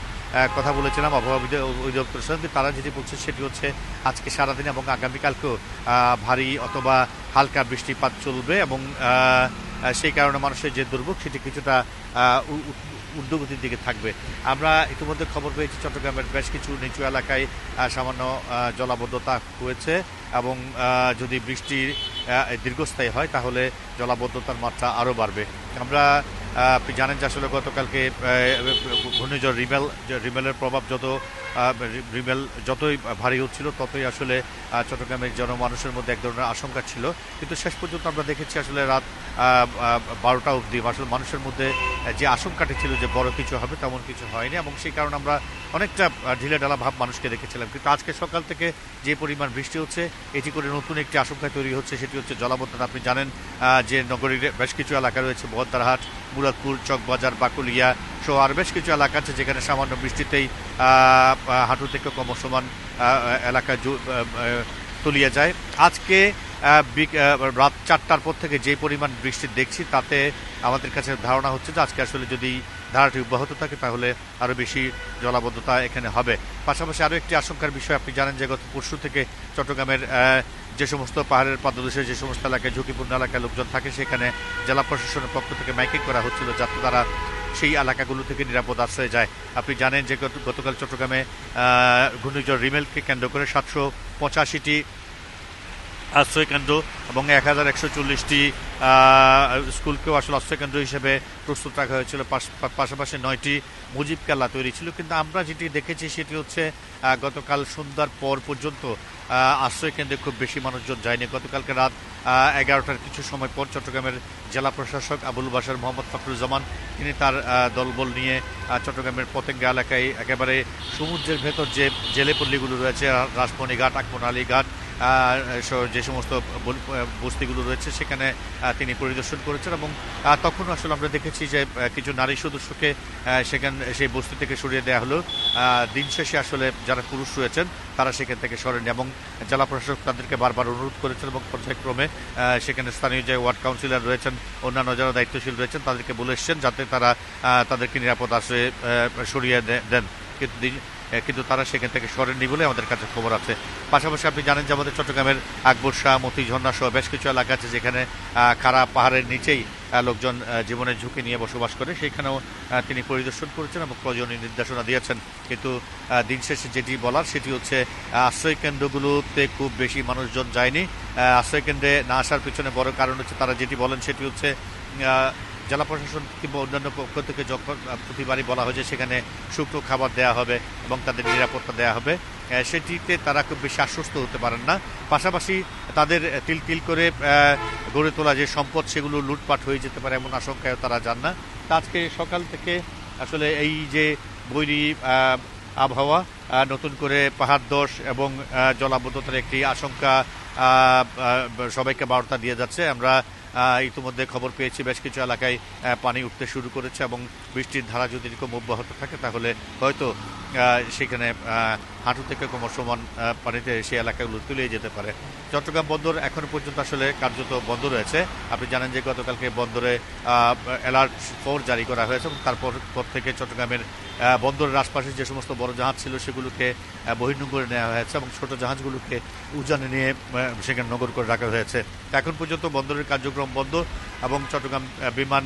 কথা বলেছিলাম আবহাওয়া অধিদপ্তরের সঙ্গে। তারা যেটি বলছে সেটি হচ্ছে আজকে সারাদিন এবং আগামীকালকেও ভারী অথবা হালকা বৃষ্টিপাত চলবে এবং সেই কারণে মানুষের যে দুর্ভোগ সেটি কিছুটা ঊর্ধ্বগতির দিকে থাকবে। আমরা ইতিমধ্যে খবর পেয়েছি চট্টগ্রামের বেশ কিছু নিচু এলাকায় সামান্য জলাবদ্ধতা হয়েছে এবং যদি বৃষ্টি দীর্ঘস্থায়ী হয় তাহলে জলাবদ্ধতার মাত্রা আরও বাড়বে। আমরা আপনি জানেন যে আসলে গতকালকে ঘূর্ণিঝড় রিমেলের প্রভাব রিমেল যতই ভারী হচ্ছিল ততই আসলে চট্টগ্রামের জনমানুষের মধ্যে এক ধরনের আশঙ্কা ছিল। কিন্তু শেষ পর্যন্ত আমরা দেখেছি আসলে রাত 12টা অবধি আসলে মানুষের মধ্যে যে আশঙ্কাটি ছিল যে বড় কিছু হবে তেমন কিছু হয়নি এবং সেই কারণে আমরা অনেকটা ঢিলেঢালা ভাব মানুষকে দেখেছিলাম। কিন্তু আজকে সকাল থেকে যে পরিমাণ বৃষ্টি হচ্ছে এটি করে নতুন একটি আশঙ্কা তৈরি হচ্ছে, সেটি হচ্ছে জলাবদ্ধতা। আপনি জানেন যে নগরীর বেশ কিছু এলাকা রয়েছে, বহদ্দারহাট, মুরাদপুর, চকবাজার, বাকুলিয়া সহ আর বেশ কিছু এলাকা আছে যেখানে সামান্য বৃষ্টিতেই হাঁটু থেকে ক্রমসমান এলাকা তলিয়ে যায়। আজকে রাত 4টার পর থেকে যে পরিমাণ বৃষ্টি দেখছি তাতে আমাদের কাছে ধারণা হচ্ছে যে আজকে আসলে যদি ধারাটি অব্যাহত থাকে তাহলে আরও বেশি জলাবদ্ধতা এখানে হবে। পাশাপাশি আরও একটি আশঙ্কার বিষয়, আপনি জানেন যে গত পরশু থেকে চট্টগ্রামের যে সমস্ত পাহাড়ের পাদদেশে যে সমস্ত এলাকায় ঝুঁকিপূর্ণ এলাকায় লোকজন থাকে সেখানে জেলা প্রশাসনের পক্ষ থেকে মাইকিং করা হচ্ছিল যাতে তারা সেই এলাকাগুলো থেকে নিরাপদ আশ্রয়ে যায়। আপনি জানেন যে গতকাল চট্টগ্রামে ঘূর্ণিঝড় রিমেলকে কেন্দ্র করে 785টি আশ্রয়কেন্দ্র এবং 1140টি স্কুলকেও আসলে আশ্রয়কেন্দ্র হিসেবে প্রস্তুত রাখা হয়েছিল। পাশাপাশি 9টি মুজিব কেল্লা তৈরি ছিল। কিন্তু আমরা যেটি দেখেছি সেটি হচ্ছে গতকাল সন্ধ্যার পর পর্যন্ত আশ্রয়কেন্দ্রে খুব বেশি মানুষজন যায়নি। গতকালকে রাত 11টার কিছু সময় পর চট্টগ্রামের জেলা প্রশাসক আবুল বাশার মোহাম্মদ ফখরুজ্জামান তিনি তার দলবল নিয়ে চট্টগ্রামের পতেঙ্গা এলাকায় একেবারে সমুদ্রের ভেতর যে জেলে পল্লীগুলো রয়েছে, রাসমণি ঘাট, আকমন আলী ঘাট, যে সমস্ত বস্তিগুলো রয়েছে সেখানে তিনি পরিদর্শন করেছেন এবং তখন আসলে আমরা দেখেছি যে কিছু নারী সদস্যকে সেই বস্তি থেকে সরিয়ে দেওয়া হলো। দিন শেষে আসলে যারা পুরুষ রয়েছেন তারা সেখান থেকে সরেন এবং জেলা প্রশাসক তাদেরকে বারবার অনুরোধ করেছেন এবং পর্যায়ক্রমে সেখানে স্থানীয় যে ওয়ার্ড কাউন্সিলর রয়েছেন, অন্যান্য যারা দায়িত্বশীল রয়েছেন তাদেরকে বলে এসছেন যাতে তারা তাদেরকে নিরাপদ আশ্রয়ে সরিয়ে দেন। কিন্তু তারা সেখান থেকে সরেননি বলে আমাদের কাছে খবর আছে। পাশাপাশি আপনি জানেন যে আমাদের চট্টগ্রামের আকবর শাহ, মতি ঝর্ণা সহ বেশ কিছু এলাকা আছে যেখানে খাড়া পাহাড়ের নিচেই লোকজন জীবনের ঝুঁকি নিয়ে বসবাস করে, সেখানেও তিনি পরিদর্শন করেছেন এবং প্রয়োজনীয় নির্দেশনা দিয়েছেন। কিন্তু দিন শেষে যেটি বলার সেটি হচ্ছে আশ্রয়কেন্দ্রগুলোতে খুব বেশি মানুষজন যায়নি। আশ্রয়কেন্দ্রে না আসার পিছনে বড় কারণ হচ্ছে তারা যেটি বলেন সেটি হচ্ছে জেলা প্রশাসন কিংবা অন্যান্য পক্ষ থেকে যখন প্রতিবারই বলা হয় যে সেখানে শুকনো খাবার দেওয়া হবে এবং তাদের নিরাপত্তা দেওয়া হবে, সেটিতে তারা খুব বেশি আশ্বস্ত হতে পারেন না। পাশাপাশি তাদের তিল তিল করে গড়ে তোলা যে সম্পদ সেগুলো লুটপাট হয়ে যেতে পারে এমন আশঙ্কায় তারা যান না। আজকে সকাল থেকে আসলে এই যে বৈরী আবহাওয়া, নতুন করে পাহাড় ধস এবং জলাবদ্ধতার একটি আশঙ্কা সবাইকে বার্তা দিয়ে যাচ্ছে। আমরা ইতিমধ্যে খবর পেয়েছি বেশ কিছু এলাকায় পানি উঠতে শুরু করেছে এবং বৃষ্টির ধারা যদি এরকম অব্যাহত থাকে তাহলে হয়তো সেখানে হাঁটু থেকে কোমর সমান পানিতে সেই এলাকাগুলো তুলে যেতে পারে। চট্টগ্রাম বন্দর এখনো পর্যন্ত আসলে কার্যত বন্ধ রয়েছে। আপনি জানেন যে গতকালকে বন্দরে অ্যালার্ট 4 জারি করা হয়েছে এবং তারপর থেকে চট্টগ্রামের বন্দরের আশপাশে যে সমস্ত বড় জাহাজ ছিল সেগুলোকে বহির্নোঙরে নেওয়া হয়েছে এবং ছোট জাহাজগুলোকে উজানে নিয়ে সেখানে নগর করে রাখা হয়েছে। এখন পর্যন্ত বন্দরের কার্যক্রম বন্ধ এবং চট্টগ্রাম বিমান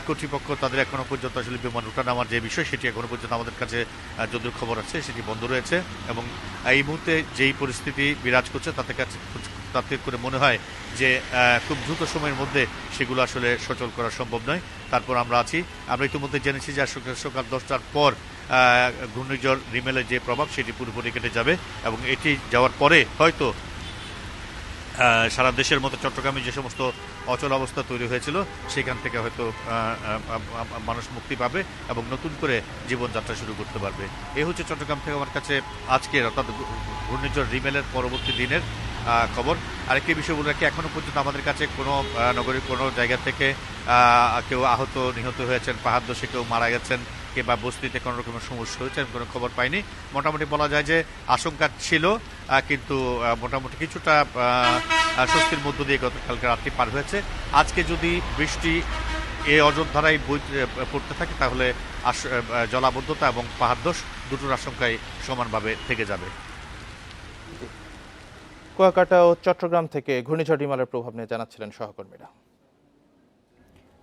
কর্তৃপক্ষ তাদের এখনো পর্যন্ত আসলে বিমান ওঠানামার যে বিষয় সেটি এখনো পর্যন্ত আমাদের কাছে যতদূর খবর আছে সেটি বন্ধ রয়েছে এবং এই মুহূর্তে যেই পরিস্থিতি বিরাজ করছে তাতে করে মনে হয় যে খুব দ্রুত সময়ের মধ্যে সেগুলো আসলে সচল করা সম্ভব নয়। তারপর আমরা ইতিমধ্যে জেনেছি যে সকাল 10টার পর ঘূর্ণিঝড় রিমেলের যে প্রভাব সেটি পুরোপুরি কেটে যাবে এবং এটি যাওয়ার পরে হয়তো সারা দেশের মতো চট্টগ্রামে যে সমস্ত অচল অবস্থা তৈরি হয়েছিল সেখান থেকে হয়তো মানুষ মুক্তি পাবে এবং নতুন করে জীবনযাত্রা শুরু করতে পারবে। এই হচ্ছে চট্টগ্রাম থেকে আমার কাছে আজকের অর্থাৎ ঘূর্ণিঝড় রিমেলের পরবর্তী দিনের খবর। আরেকটি বিষয় বলে রাখি, এখনো পর্যন্ত আমাদের কাছে কোনো নগরীর কোনো জায়গা থেকে কেউ আহত নিহত হয়েছেন, পাহাড় ধসে কেউ মারা গেছেন কিংবা বস্তিতে কোনো রকমের সমস্যা হয়েছে আমি কোনো খবর পাইনি। মোটামুটি বলা যায় যে আশঙ্কা ছিল, কিন্তু মোটামুটি কিছুটা স্বস্তির মধ্য দিয়ে গতকালকে রাত্রি পার হয়েছে। আজকে যদি বৃষ্টি এই অযোধ্যারাই পড়তে থাকে তাহলে জলাবদ্ধতা এবং পাহাড় ধস দুটোর আশঙ্কাই সমানভাবে থেকে যাবে। কুয়াকাটা ও চট্টগ্রাম থেকে ঘূর্ণিঝড় রিমালের প্রভাব নিয়ে জানাচ্ছিলেন সহকর্মীরা।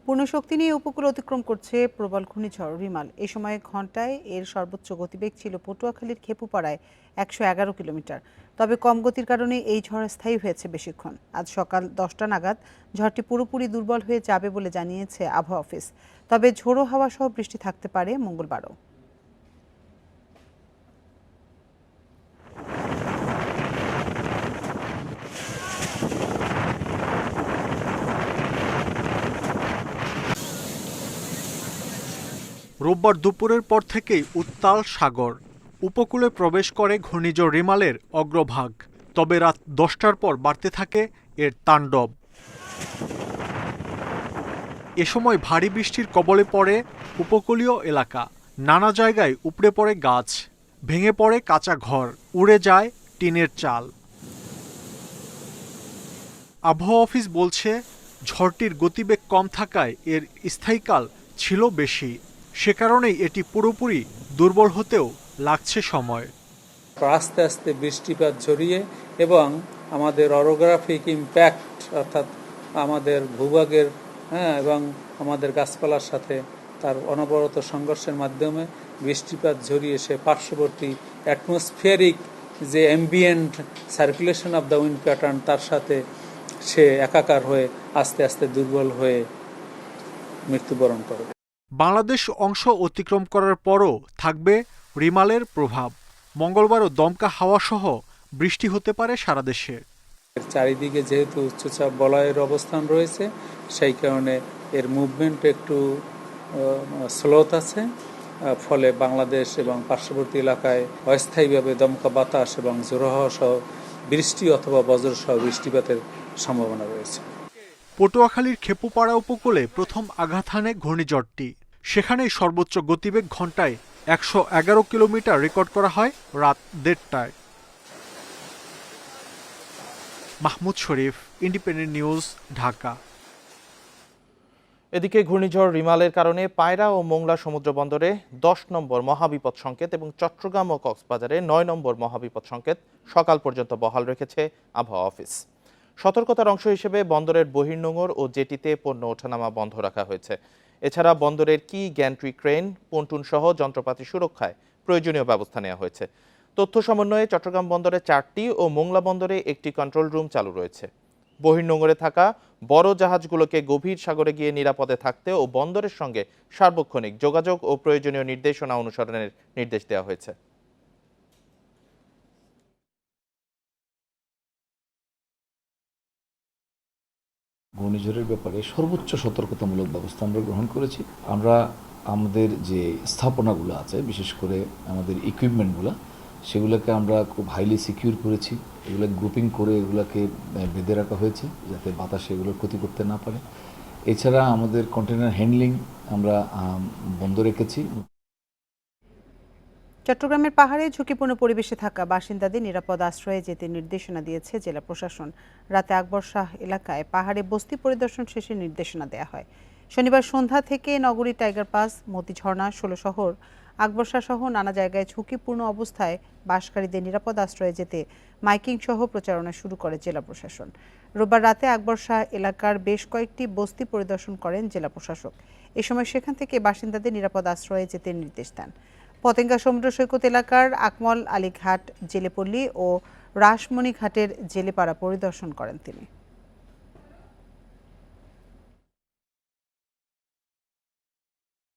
পূর্ণ শক্তি নিয়ে উপকূল অতিক্রম করছে প্রবল ঘূর্ণিঝড় রিমাল। এ সময় ঘন্টায় এর সর্বোচ্চ গতিবেগ ছিল পটুয়াখালীর খেপুপাড়ায় 111 কিলোমিটার। তবে কম গতির কারণে এই ঝড় স্থায়ী হয়েছে বেশিক্ষণ। আজ সকাল 10টা নাগাদ ঝড়টি পুরোপুরি দুর্বল হয়ে যাবে বলে জানিয়েছে আবহাওয়া অফিস। তবে ঝোড়ো হাওয়া সহ বৃষ্টি থাকতে পারে মঙ্গলবারও। রোববার দুপুরের পর থেকেই উত্তাল সাগর। উপকূলে প্রবেশ করে ঘূর্ণিঝড় রিমালের অগ্রভাগ। তবে রাত 10টার পর বাড়তে থাকে এর তাণ্ডব। এ সময় ভারী বৃষ্টির কবলে পড়ে উপকূলীয় এলাকা। নানা জায়গায় উপড়ে পড়ে গাছ, ভেঙে পড়ে কাঁচা ঘর, উড়ে যায় টিনের চাল। আবহাওয়া অফিস বলছে, ঝড়টির গতিবেগ কম থাকায় এর স্থায়ীকাল ছিল বেশি। সে কারণেই এটি পুরোপুরি দুর্বল হতেও লাগছে সময়। আস্তে আস্তে বৃষ্টিপাত ঝরিয়ে এবং আমাদের অরোগ্রাফিক ইম্প্যাক্ট অর্থাৎ আমাদের ভূভাগের এবং আমাদের গাছপালার সাথে তার অনবরত সংঘর্ষের মাধ্যমে বৃষ্টিপাত ঝরিয়ে সে পার্শ্ববর্তী অ্যাটমসফিয়ারিক যে ambient circulation of the wind pattern তার সাথে সে একাকার হয়ে আস্তে আস্তে দুর্বল হয়ে মৃত্যুবরণ করবে। বাংলাদেশ অংশ অতিক্রম করার পরও থাকবে রিমালের প্রভাব। মঙ্গলবারও দমকা হাওয়া সহ বৃষ্টি হতে পারে সারা দেশে। চারিদিকে যেহেতু উচ্চচাপ বলয়ের অবস্থান রয়েছে সেই কারণে এর মুভমেন্ট একটু স্লোথ আছে, ফলে বাংলাদেশ এবং পার্শ্ববর্তী এলাকায় অস্থায়ীভাবে দমকা বাতাস এবং ঝোড়ো হাওয়া সহ বৃষ্টি অথবা বজ্রসহ বৃষ্টিপাতের সম্ভাবনা রয়েছে। পটুয়াখালীর খেপুপাড়া উপকূলে প্রথম আঘাত হানে ঘূর্ণিঝড়টি। সেখানেই সর্বোচ্চ গতিবেগ ঘন্টায় 111 কিলোমিটার রেকর্ড করা হয় রাত 1:30টায়। মাহমুদ শরীফ, ইন্ডিপেন্ডেন্ট নিউজ, ঢাকা। এদিকে ঘূর্ণিঝড় রিমালের কারণে পায়রা ও মোংলা সমুদ্র বন্দরে 10 নম্বর মহাবিপদ সংকেত এবং চট্টগ্রাম ও কক্সবাজারে 9 নম্বর মহাবিপদ সংকেত সকাল পর্যন্ত বহাল রেখেছে আবহাওয়া অফিস। সতর্কতার অংশ হিসেবে বন্দরের বহির্নোঙর ও জেটিতে পণ্য ওঠানামা বন্ধ রাখা হয়েছে। এছাড়া বন্দরের কি গ্যান্ট্রি ক্রেন, পন্টুন সহ যন্ত্রপাতি সুরক্ষায় প্রয়োজনীয় ব্যবস্থা নেওয়া হয়েছে। তথ্য সমন্বয়ে চট্টগ্রাম বন্দরে 4টি ও মোংলা বন্দরে 1টি কন্ট্রোল রুম চালু রয়েছে। বহির্নোঙরে থাকা বড় জাহাজগুলোকে গভীর সাগরে গিয়ে নিরাপদে থাকতে ও বন্দরের সঙ্গে সার্বক্ষণিক যোগাযোগ ও প্রয়োজনীয় নির্দেশনা অনুসরণের নির্দেশ দেওয়া হয়েছে। ঘূর্ণিঝড়ের ব্যাপারে সর্বোচ্চ সতর্কতামূলক ব্যবস্থা আমরা গ্রহণ করেছি। আমরা আমাদের যে স্থাপনাগুলো আছে, বিশেষ করে আমাদের ইকুইপমেন্টগুলো, সেগুলোকে আমরা খুব হাইলি সিকিউর করেছি। এগুলো গ্রুপিং করে এগুলোকে বেঁধে রাখা হয়েছে যাতে বাতাসে এগুলোর ক্ষতি করতে না পারে। এছাড়া আমাদের কন্টেনার হ্যান্ডলিং আমরা বন্ধ রেখেছি। চট্টগ্রামের পাহাড়ে ঝুঁকিপূর্ণ পরিবেশে থাকা বাসিন্দাদের নিরাপদ আশ্রয়ে যেতে নির্দেশনা দিয়েছে জেলা প্রশাসন। রাতে আকবর শাহ এলাকায় পাহাড়ে বস্তি পরিদর্শন শেষে নির্দেশনা দেওয়া হয়। শনিবার সন্ধ্যা থেকে নগরী, টাইগার পাস, মতিঝর্ণা, ১৬ শহর, আকবর শাহ সহ নানা জায়গায় ঝুঁকিপূর্ণ অবস্থায় বাসকারীদের নিরাপদ আশ্রয়ে যেতে মাইকিং সহ প্রচারণা শুরু করে জেলা প্রশাসন। রোববার রাতে আকবর শাহ এলাকার বেশ কয়েকটি বস্তি পরিদর্শন করেন জেলা প্রশাসক। এ সময় সেখান থেকে বাসিন্দাদের নিরাপদ আশ্রয়ে যেতে নির্দেশ দেন। পতেঙ্গা সমুদ্র সৈকত এলাকার আকমল আলী ঘাট, জেলেপল্লী ও রাসমণি ঘাটের জেলেপাড়া পরিদর্শন করেন তিনি।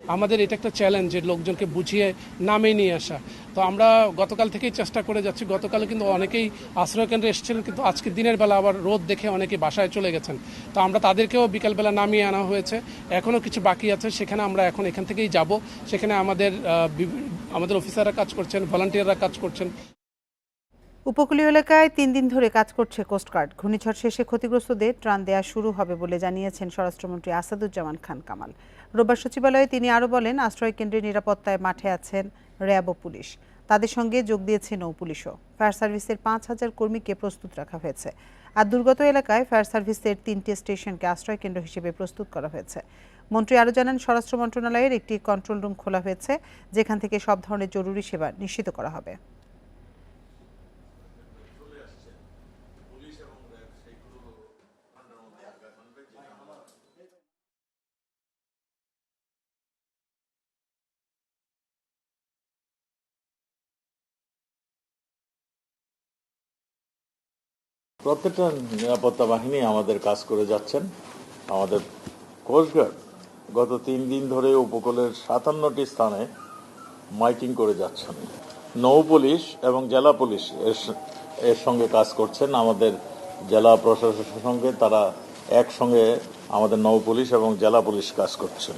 আমাদের এটা একটা চ্যালেঞ্জ যে লোকজনকে বুঝিয়ে নামে নিয়ে আসা। তো আমরা গতকাল থেকেই চেষ্টা করে যাচ্ছি। গতকালে কিন্তু অনেকেই আশ্রয় কেন্দ্রে এসেছিলেন, কিন্তু আজকে দিনের বেলা আবার রোদ দেখে অনেকে বাসায় চলে গেছেন। তো আমরা তাদেরকেও বিকালবেলা নামিয়ে আনা হয়েছে। এখনও কিছু বাকি আছে, সেখানে আমরা এখন এখান থেকেই যাব। সেখানে আমাদের অফিসাররা কাজ করছেন, ভলান্টিয়াররা কাজ করছেন। উপকূলীয় এলাকায় ৩ দিন ধরে কাজ করছে কোস্টগার্ড। ঘূর্ণিঝড় শেষে ক্ষতিগ্রস্তদের ত্রাণ দেওয়া শুরু হবে বলে জানিয়েছেন স্বরাষ্ট্রমন্ত্রী আসাদুজ্জামান খান কামাল। রোববার সচিবালয়ে তিনি আরও বলেন, আশ্রয় কেন্দ্রের নিরাপত্তায় মাঠে আছেন র্যাব ও পুলিশ। তাদের সঙ্গে যোগ দিয়েছে নৌ পুলিশও। ফায়ার সার্ভিসের ৫,০০০ কর্মীকে প্রস্তুত রাখা হয়েছে। আর দুর্গত এলাকায় ফায়ার সার্ভিসের ৩টি স্টেশনকে আশ্রয় কেন্দ্র হিসেবে প্রস্তুত করা হয়েছে। মন্ত্রী আরও জানান, স্বরাষ্ট্র মন্ত্রণালয়ের একটি কন্ট্রোল রুম খোলা হয়েছে, যেখান থেকে সব ধরনের জরুরি সেবা নিশ্চিত করা হবে। প্রত্যেকটা নিরাপত্তা বাহিনী আমাদের কাজ করে যাচ্ছেন। আমাদের কোস্টগার্ড গত ৩ দিন ধরে উপকূলের ৫৭টি স্থানে মাইকিং করে যাচ্ছেন। নৌ পুলিশ এবং জেলা পুলিশ এর সঙ্গে কাজ করছেন। আমাদের জেলা প্রশাসনের সঙ্গে তারা একসঙ্গে আমাদের নৌ পুলিশ এবং জেলা পুলিশ কাজ করছেন।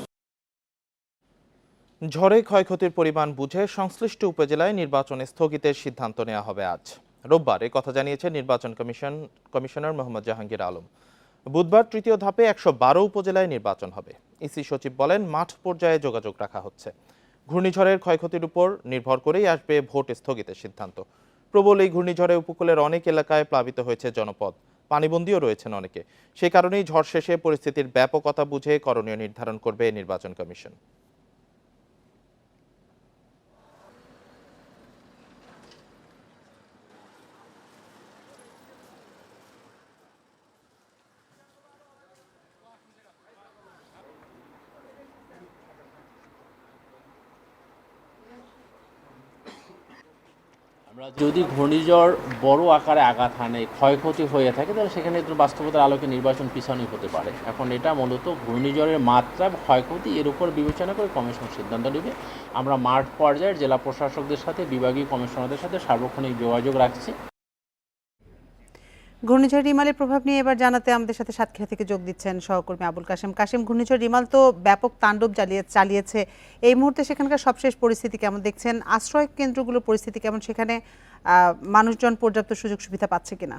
ঝড়ে ক্ষয়ক্ষতির পরিমাণ বুঝে সংশ্লিষ্ট উপজেলায় নির্বাচন স্থগিতের সিদ্ধান্ত নেওয়া হবে আজ। রোববার এ কথা জানিয়েছেন নির্বাচন কমিশনার মোহাম্মদ জাহাঙ্গীর আলম। বুধবার তৃতীয় ধাপে ১১২ উপজেলায় নির্বাচন হবে। ইসি সচিব বলেন, মাঠ পর্যায়ে যোগাযোগ রাখা হচ্ছে। ঘূর্ণিঝড়ের ক্ষয়ক্ষতির উপর নির্ভর করেই আসবে ভোট স্থগিতের সিদ্ধান্ত। প্রবল এই ঘূর্ণিঝড়ে উপকূলের অনেক এলাকায় প্লাবিত হয়েছে জনপদ, পানিবন্দীও রয়েছেন অনেকে। সে কারণেই ঝড় শেষে পরিস্থিতির ব্যাপকতা বুঝে করণীয় নির্ধারণ করবে নির্বাচন কমিশন। আমরা যদি ঘূর্ণিঝড় বড় আকারে আঘাত হানে, ক্ষয়ক্ষতি হয়ে থাকে, তাহলে সেখানে একটু বাস্তবতার আলোকে নির্বাচন পিছানোই হতে পারে। এখন এটা মূলত ঘূর্ণিঝড়ের মাত্রা, ক্ষয়ক্ষতি এর উপর বিবেচনা করে কমিশন সিদ্ধান্ত নেবে। আমরা মাঠ পর্যায়ের জেলা প্রশাসকদের সাথে, বিভাগীয় কমিশনারদের সাথে সার্বক্ষণিক যোগাযোগ রাখছি। ঘূর্ণিঝড় রিমালের প্রভাব নিয়ে এবার জানাতে আমাদের সাথে সাতক্ষীরা থেকে যোগ দিচ্ছেন সহকর্মী আবুল কাশেম। কাশেম, ঘূর্ণিঝড় রিমাল তো ব্যাপক তাণ্ডব চালিয়েছে। এই মুহূর্তে সেখানকার সবশেষ পরিস্থিতি কেমন দেখছেন? আশ্রয় কেন্দ্রগুলোর পরিস্থিতি কেমন? সেখানে মানুষজন পর্যাপ্ত সুযোগ সুবিধা পাচ্ছে কিনা?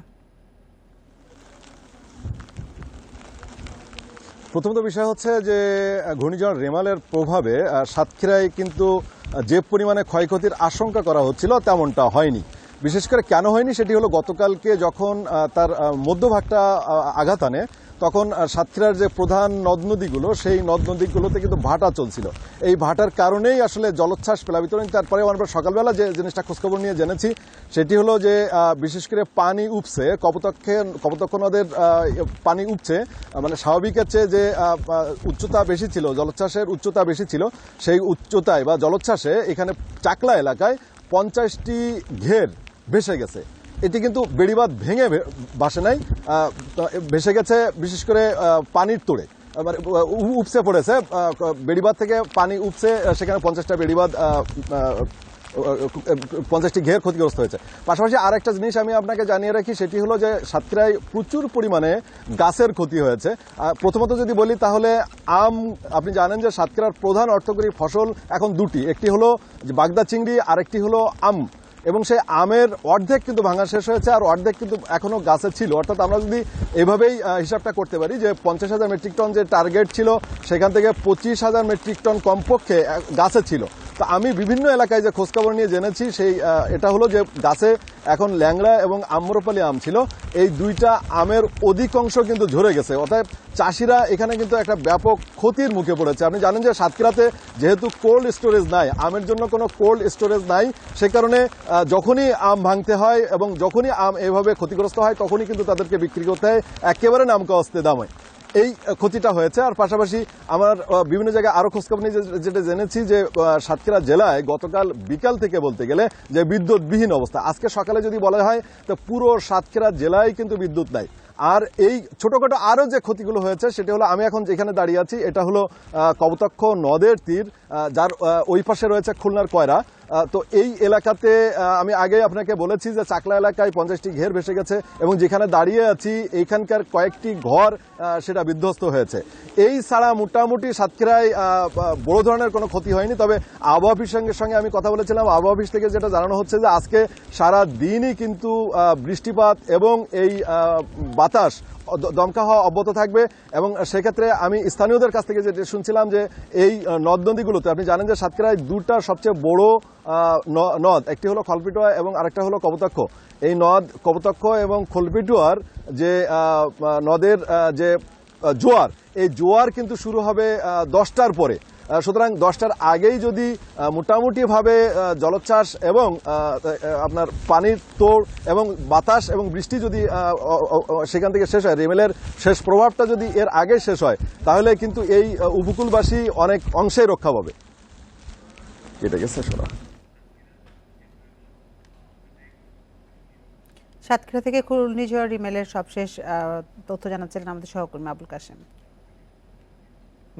প্রথমত বিষয় হচ্ছে যে ঘূর্ণিঝড় রেমালের প্রভাবে সাতক্ষীরায় কিন্তু যে পরিমাণে ক্ষয়ক্ষতির আশঙ্কা করা হচ্ছিল তেমনটা হয়নি। বিশেষ করে কেন হয়নি সেটি হলো, গতকালকে যখন তার মধ্যভাগটা আঘাত আনে তখন সাতক্ষীরার যে প্রধান নদ নদীগুলো, সেই নদ নদীগুলোতে কিন্তু ভাটা চলছিল। এই ভাটার কারণেই আসলে জলোচ্ছ্বাস প্লাবিত। তারপরে আমরা সকালবেলা যে জিনিসটা খোঁজখবর নিয়ে জেনেছি সেটি হলো যে বিশেষ করে পানি উপছে, কপোতাক্ষ নদের পানি উপছে, মানে স্বাভাবিকের চেয়ে যে উচ্চতা বেশি ছিল, জলোচ্ছ্বাসের উচ্চতা বেশি ছিল, সেই উচ্চতায় বা জলোচ্ছ্বাসে এখানে চাকলা এলাকায় 50টি ঘের ভেসে গেছে। এটি কিন্তু বেড়িবাঁধ ভেঙে ভাসে নাই, ভেসে গেছে বিশেষ করে পানির তোড়ে, মানে উপসে পড়েছে। বেড়িবাঁধ থেকে পানি উপসে সেখানে 50টা বেড়িবাঁধ, 50টি ঘের ক্ষতিগ্রস্ত হয়েছে। পাশাপাশি আর একটা জিনিস আমি আপনাকে জানিয়ে রাখি, সেটি হলো যে সাতক্ষীরায় প্রচুর পরিমাণে গাছের ক্ষতি হয়েছে। প্রথমত যদি বলি তাহলে আম, আপনি জানেন যে সাতক্ষীরার প্রধান অর্থকরী ফসল এখন দুটি, একটি হলো বাগদা চিংড়ি, আরেকটি হলো আম। এবং সেই আমের অর্ধেক কিন্তু ভাঙা শেষ হয়েছে, আর অর্ধেক কিন্তু এখনো গাছে ছিল। অর্থাৎ আমরা যদি এভাবেই হিসাবটা করতে পারি যে 50,000 মেট্রিক টন যে টার্গেট ছিল, সেখান থেকে 25,000 মেট্রিক টন কমপক্ষে গাছে ছিল। তো আমি বিভিন্ন এলাকায় যে খোঁজখবর নিয়ে জেনেছি সেই এটা হলো যে গাছে এখন ল্যাংড়া এবং আম্রপালি আম ছিল, এই দুইটা আমের অধিকাংশ কিন্তু ঝরে গেছে। অর্থাৎ চাষিরা এখানে কিন্তু একটা ব্যাপক ক্ষতির মুখে পড়েছে। আপনি জানেন যে সাতক্ষীরাতে যেহেতু কোল্ড স্টোরেজ নাই, আমের জন্য কোনো কোল্ড স্টোরেজ নাই, সে কারণে যখনই আম ভাঙতে হয় এবং যখনই আম এভাবে ক্ষতিগ্রস্ত হয় তখনই কিন্তু তাদেরকে বিক্রি করতে হয় একেবারে নামকা অস্তে দামে। এই ক্ষতিটা হয়েছে। আর পাশাপাশি আমার বিভিন্ন জায়গায় আরো খোঁজখবর নিয়ে যেটা জেনেছি যে সাতক্ষীরা জেলায় গতকাল বিকাল থেকে বলতে গেলে যে বিদ্যুৎবিহীন অবস্থা। আজকে সকালে যদি বলা হয় তো পুরো সাতক্ষীরা জেলায় কিন্তু বিদ্যুৎ নাই। আর এই ছোটখাটো আরো যে ক্ষতিগুলো হয়েছে সেটা হলো, আমি এখন যেখানে দাঁড়িয়ে আছি এটা হলো কপোতাক্ষ নদের তীর, যার ওই পাশে রয়েছে খুলনার কয়রা। তো এই এলাকাতে আমি আগে আপনাকে বলেছি যে চাকলা এলাকায় 50টি ঘের ভেসে গেছে এবং যেখানে দাঁড়িয়ে আছি এইখানকার কয়েকটি ঘর সেটা বিধ্বস্ত হয়েছে। এই ছাড়া মোটামুটি সাতক্ষীরায় বড় ধরনের কোনো ক্ষতি হয়নি। তবে আবহাওয়া অফিসের সঙ্গে আমি কথা বলেছিলাম, আবহাওয়া অফিস থেকে যেটা জানানো হচ্ছে যে আজকে সারা দিনই কিন্তু বৃষ্টিপাত এবং এই বাতাস দমকা হওয়া অব্যাহত থাকবে। এবং সেক্ষেত্রে আমি স্থানীয়দের কাছ থেকে যেটা শুনছিলাম যে এই নদ নদীগুলোতে, আপনি জানেন যে সাতক্ষীরায় দুটা সবচেয়ে বড় নদ, একটি হলো খলপিটুয়া এবং আরেকটা হলো কপোতাক্ষ। এই নদ কপোতাক্ষ এবং খলপিটুয়ার যে নদের যে জোয়ার, এই জোয়ার কিন্তু শুরু হবে 10টার পরে। সুতরাং 10টার আগেই যদি মোটামুটিভাবে জলোচ্ছ্বাস এবং আপনার পানির তোড় এবং বাতাস এবং বৃষ্টি যদি সেখান থেকে শেষ হয়, রিমেলের শেষ প্রভাবটা যদি এর আগে শেষ হয়, তাহলে কিন্তু এই উপকূলবাসী অনেক অংশেই রক্ষা পাবে। কেটে গেছে শোনা। সাতক্ষীরা থেকে ঘূর্ণিঝড় রিমেলের সবশেষ তথ্য জানাচ্ছিলেন আমাদের সহকর্মী আবুল কাশেম।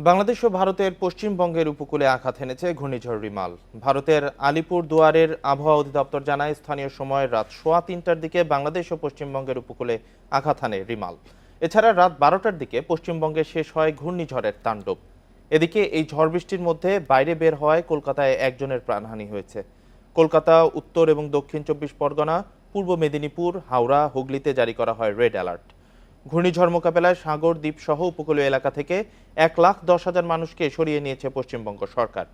বাংলাদেশ ও ভারতের পশ্চিমবঙ্গের উপকূলে আঘাত এনেছে ঘূর্ণিঝড় রিমাল। ভারতের আলিপুর দুয়ারের আবহাওয়া অধিদপ্তর জানায় স্থানীয় সময় রাত 3:15টার দিকে বাংলাদেশ ও পশ্চিমবঙ্গের উপকূলে আঘাত হানে রিমাল। এছাড়া রাত 12টার দিকে পশ্চিমবঙ্গে শেষ হয় ঘূর্ণিঝড়ের তাণ্ডব। এদিকে এই ঝড় বৃষ্টির মধ্যে বাইরে বের হওয়ায় কলকাতায় একজনের প্রাণহানি হয়েছে। কলকাতা, উত্তর এবং দক্ষিণ 24 পরগনা, পূর্ব মেদিনীপুর, হাওড়া, হুগলিতে জারি করা হয় রেড অ্যালার্ট। ঘূর্ণিঝড় মোকাবেলায় সাগর দ্বীপ সহ উপকূলীয় এলাকা থেকে 1,10,000 মানুষকে সরিয়ে নিয়েছে পশ্চিমবঙ্গ সরকার।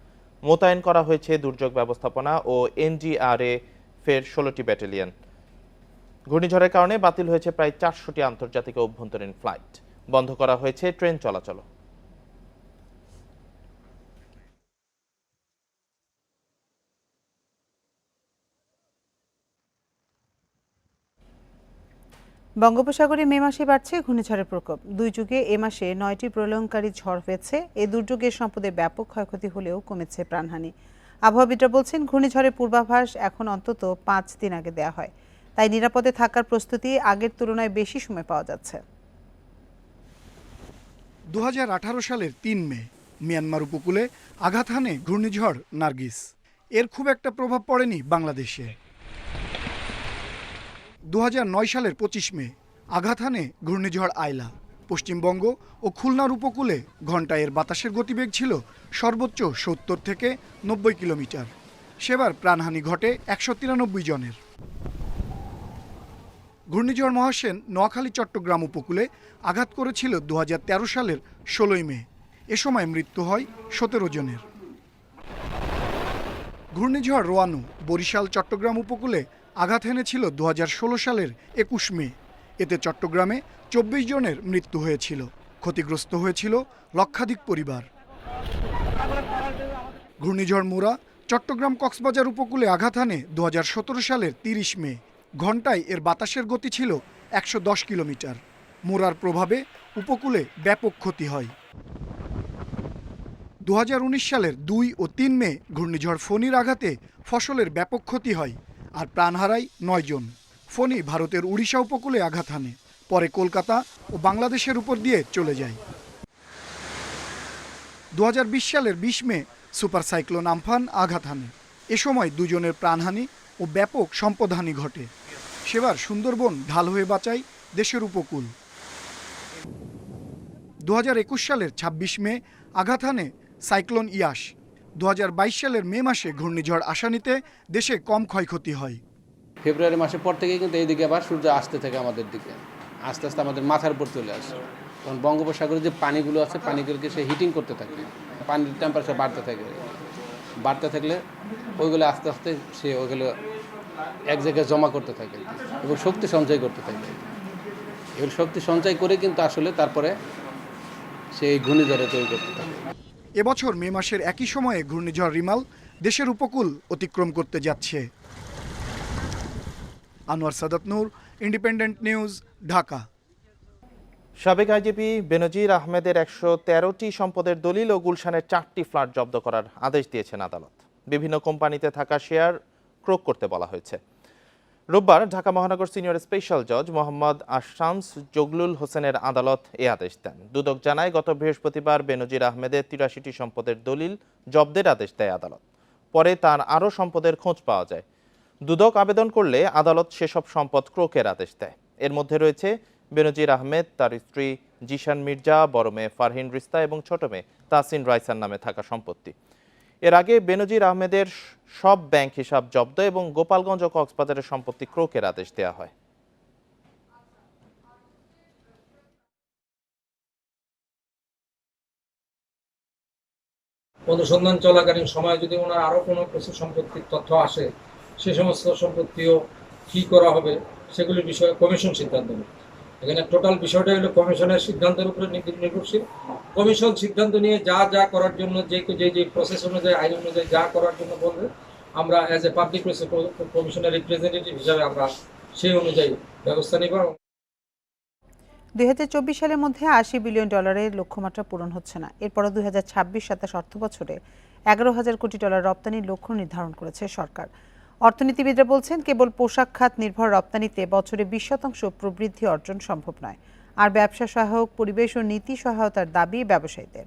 মোতায়েন করা হয়েছে দুর্যোগ ব্যবস্থাপনা ও NDRF-এর 16টি ব্যাটালিয়ন। ঘূর্ণিঝড়ের কারণে বাতিল হয়েছে প্রায় 400টি আন্তর্জাতিক ও অভ্যন্তরীণ ফ্লাইট। বন্ধ করা হয়েছে ট্রেন চলাচল। বঙ্গোপসাগরে মে মাসে বাড়ছে ঘূর্ণিঝড়ের প্রকোপ। দুই যুগে এ মাসে 9টি প্রলয়ঙ্কারী ঝড় হয়েছে। এই দুর্যোগের সম্পদের ব্যাপক ক্ষয়ক্ষতি হলেও কমেছে প্রাণহানি। আবহাওয়াবিদরা বলছেন ঘূর্ণিঝড়ের পূর্বাভাস এখন অন্তত 5 দিন আগে দেওয়া হয়, তাই নিরাপদে থাকার প্রস্তুতি আগের তুলনায় বেশি সময় পাওয়া যাচ্ছে। 2018 সালের 3 মে মিয়ানমার উপকূলে আঘাত হানে ঘূর্ণিঝড় নার্গিস। এর খুব একটা প্রভাব পড়েনি বাংলাদেশে। 2009 সালের 25 মে আঘাত হানে ঘূর্ণিঝড় আইলা। পশ্চিমবঙ্গ ও খুলনার উপকূলে ঘণ্টায় এর বাতাসের গতিবেগ ছিল সর্বোচ্চ 70 থেকে 90 কিলোমিটার। সেবার প্রাণহানি ঘটে 193 জনের। ঘূর্ণিঝড় মহাসেন নোয়াখালী চট্টগ্রাম উপকূলে আঘাত করেছিল 2013 সালের 16 মে। এ সময় মৃত্যু হয় 17 জনের। ঘূর্ণিঝড় রোয়ানু বরিশাল চট্টগ্রাম উপকূলে আঘাত হেনেছিল 2016 সালের 21 মে। এতে চট্টগ্রামে 24 জনের মৃত্যু হয়েছিল। ক্ষতিগ্রস্ত হয়েছিল লক্ষাধিক পরিবার। ঘূর্ণিঝড় মুরা চট্টগ্রাম কক্সবাজার উপকূলে আঘাত হানে 2017 সালের 30 মে। ঘণ্টায় এর বাতাসের গতি ছিল 110 কিলোমিটার। মুরার প্রভাবে উপকূলে ব্যাপক ক্ষতি হয়। 2019 সালের 2 ও 3 মে ঘূর্ণিঝড় ফণীর আঘাতে ফসলের ব্যাপক ক্ষতি হয় আর প্রাণ হারায় 9 জন। ফণী ভারতের উড়িষ্যা উপকূলে আঘাত হানে, পরে কলকাতা ও বাংলাদেশের উপর দিয়ে চলে যায়। 2020 সালের 20 মে সুপার সাইক্লোন আমফান আঘাত হানে। এ সময় 2 জনের প্রাণহানি ও ব্যাপক সম্পদহানি ঘটে। সেবার সুন্দরবন ঢাল হয়ে বাঁচায় দেশের উপকূল। 2021 সালের 26 মে আঘাত হানে সাইক্লোন ইয়াস। 2022 সালের মে মাসে ঘূর্ণিঝড় আসানিতে দেশে কম ক্ষয়ক্ষতি হয়। ফেব্রুয়ারি মাসের পর থেকে কিন্তু এইদিকে আবার সূর্য আসতে থাকে আমাদের দিকে, আস্তে আস্তে আমাদের মাথার উপর চলে আসে। তখন বঙ্গোপসাগরে যে পানিগুলো আছে, পানিগুলোকে সে হিটিং করতে থাকে, পানির টেম্পারেচার বাড়তে থাকে। বাড়তে থাকলে ওইগুলো আস্তে আস্তে সে ওইগুলো এক জায়গায় জমা করতে থাকে এবং শক্তি সঞ্চয় করতে থাকে। এগুলো শক্তি সঞ্চয় করে কিন্তু আসলে তারপরে সেই ঘূর্ণিঝড়ে তৈরি করতে থাকে। এবছর মে মাসের একই সময়ে ঘূর্ণিঝড় রিমাল দেশের উপকূল অতিক্রম করতে যাচ্ছে। আনোয়ার সাদাত নূর, ইন্ডিপেন্ডেন্ট নিউজ, ঢাকা। সাবেক আইজিপি বেনজির আহমেদের 113টি সম্পদের দলিল ও গুলশানের 4টি ফ্ল্যাট জব্দ করার আদেশ দিয়েছেন আদালত। বিভিন্ন কোম্পানিতে থাকা শেয়ার ক্রোক করতে বলা হয়েছে। রোববার ঢাকা মহানগর সিনিয়র স্পেশাল জজ মোহাম্মদ আশামস জগলুল হোসেনের আদালত এ আদেশ দেন। দুদক জানায়, গত বৃহস্পতিবার বেনজির আহমেদের 83টি সম্পদের দলিল জব্দের আদেশ দেয় আদালত। পরে তার আরও সম্পদের খোঁজ পাওয়া যায়। দুদক আবেদন করলে আদালত সেসব সম্পদ ক্রোকের আদেশ দেয়। এর মধ্যে রয়েছে বেনজির আহমেদ, তার স্ত্রী জিশান মির্জা, বড় মেয়ে ফারহিন রিস্তা এবং ছোট মেয়ে তাসিন রাইসার নামে থাকা সম্পত্তি। এর আগে বেনজির আহমেদের সব ব্যাংক হিসাব জব্দ এবং গোপালগঞ্জ ও কক্সবাজারের সম্পত্তি ক্রোকের আদেশ দেওয়া হয়। অনুসন্ধান চলাকালীন সময়ে যদি ওনার আরও কোনো কিছু সম্পত্তির তথ্য আসে, সে সমস্ত সম্পত্তিও কী করা হবে সেগুলির বিষয়ে কমিশন সিদ্ধান্ত নেবে। এখানে টোটাল বিষয়টা হলো কমিশনের সিদ্ধান্তের উপরে নির্ভরশীল। কমিশন সিদ্ধান্ত নিয়ে যা যা করার জন্য যে প্রসেস অনুযায়ী, আইন অনুযায়ী যা করার জন্য বলবে, আমরা অ্যাজ এ পাবলিক কমিশনের রিপ্রেজেন্টেটিভ হিসাবে আমরা সেই অনুযায়ী ব্যবস্থা নিব। 2024 সালের মধ্যে $80 বিলিয়ন লক্ষ্যমাত্রা পূরণ হচ্ছে না। এরপরও 2026-27 অর্থ বছরে $11,000 কোটি রপ্তানির লক্ষ্য নির্ধারণ করেছে সরকার। অর্থনীতিবিদরা বলছেন, কেবল পোশাক খাত নির্ভর রপ্তানিতে বছরে 20% প্রবৃদ্ধি অর্জন সম্ভব নয়। আর ব্যবসা সহায়ক পরিবেশ ও নীতি সহায়তার দাবি ব্যবসায়ীদের।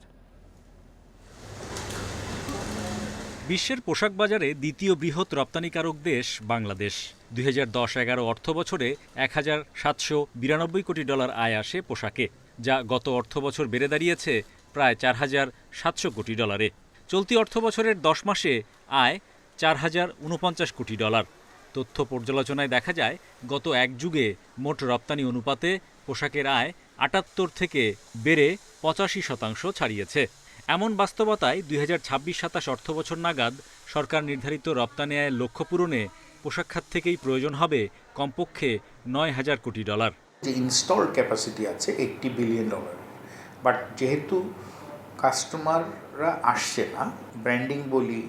বিশ্বের পোশাক বাজারে দ্বিতীয় বৃহৎ রপ্তানিকারক দেশ বাংলাদেশ। 2010-11 অর্থ বছরে $1,792 কোটি আয় আসে পোশাকে, যা গত অর্থ বছর বেড়ে দাঁড়িয়েছে প্রায় $4,700 কোটি। চলতি অর্থ বছরের 10 মাসে আয় $4,049 কোটি। তথ্য পর্যালোচনায় দেখা যায়, গত এক যুগে মোট রপ্তানি অনুপাতে পোশাকের আয় 78 থেকে বেড়ে 85% ছাড়িয়েছে। এমন বাস্তবতায় 2026-27 অর্থ বছর নাগাদ সরকার নির্ধারিত রপ্তানি আয়ের লক্ষ্য পূরণে পোশাক খাত থেকেই প্রয়োজন হবে কমপক্ষে $9,000 কোটি। যে ইনস্টলড ক্যাপাসিটি আছে $80 বিলিয়ন, বাট যেহেতু কাস্টমাররা আসছে না, ব্র্যান্ডিং বলি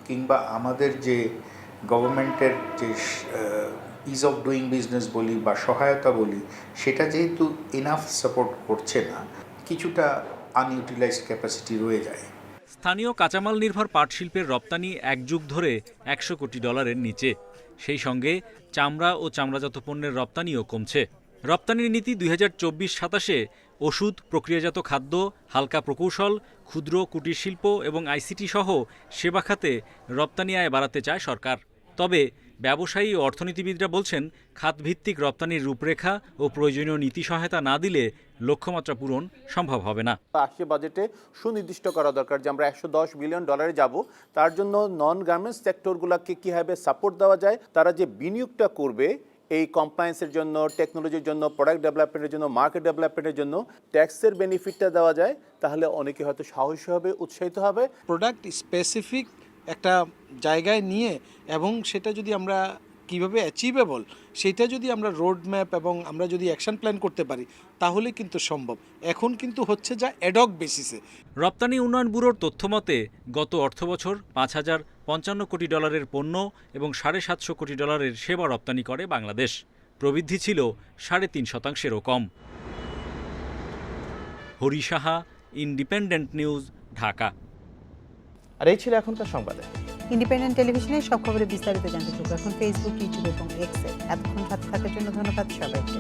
কিংবা আমাদের যে গভর্নমেন্টের যে ইজ অফ ডুইং বিজনেস বলি বা সহায়তা বলি, সেটা যেহেতু ইনাফ সাপোর্ট করছে না, কিছুটা আনইউটিলাইজড ক্যাপাসিটি রয়ে যায়। স্থানীয় কাঁচামাল নির্ভর পাট শিল্পের রপ্তানি এক যুগ ধরে $100 কোটি নিচে। সেই সঙ্গে চামড়া ও চামড়াজাত পণ্যের রপ্তানিও কমছে। রপ্তানির নীতি 2024-27-এ ওষুধ, প্রক্রিয়াজাত খাদ্য, হালকা প্রকৌশল, ক্ষুদ্র কুটির শিল্প এবং আইসিটি সহ সেবা খাতে রপ্তানি আয় বাড়াতে চায় সরকার। তবে ব্যবসায়ী ও অর্থনীতিবিদরা বলছেন, খাতভিত্তিক রপ্তানির রূপরেখা ও প্রয়োজনীয় নীতি সহায়তা না দিলে লক্ষ্যমাত্রা পূরণ সম্ভব হবে না। আসছে বাজেটে সুনির্দিষ্ট করা দরকার যে আমরা $110 বিলিয়ন যাব, তার জন্য নন গার্মেন্টস সেক্টরগুলোকে কীভাবে সাপোর্ট দেওয়া যায়, তারা যে বিনিয়োগটা করবে এই কমপ্লায়েন্সের জন্য, টেকনোলজির জন্য, প্রোডাক্ট ডেভেলপমেন্টের জন্য, মার্কেট ডেভেলপমেন্টের জন্য ট্যাক্সের বেনিফিটটা দেওয়া যায়, তাহলে অনেকে হয়তো সাহসী হবে, উৎসাহিত হবে। প্রোডাক্ট স্পেসিফিক একটা জায়গায় নিয়ে এবং সেটা যদি আমরা কিভাবে অ্যাচিভেবল, সেটা যদি আমরা রোড ম্যাপ এবং আমরা যদি অ্যাকশন প্ল্যান করতে পারি, তাহলে কিন্তু সম্ভব। এখন কিন্তু হচ্ছে যা অ্যাডক বেসিসে। রপ্তানি উন্নয়ন ব্যুরোর তথ্যমতে গত অর্থবছর $5,055 কোটি পণ্য এবং $750 কোটি সেবা রপ্তানি করে বাংলাদেশ। প্রবৃদ্ধি ছিল 3.5%-এরও কম। Hari Saha, independent news, Dhaka. আর এই ছিল এখনকার সংবাদে। ইন্ডিপেন্ডেন্ট টেলিভিশনের সব খবরে বিস্তারিত জানতে চোখ রাখুন ফেসবুক, ইউটিউব এবং এক্সে। এতক্ষণ সাথে থাকার জন্য ধন্যবাদ সবাইকে।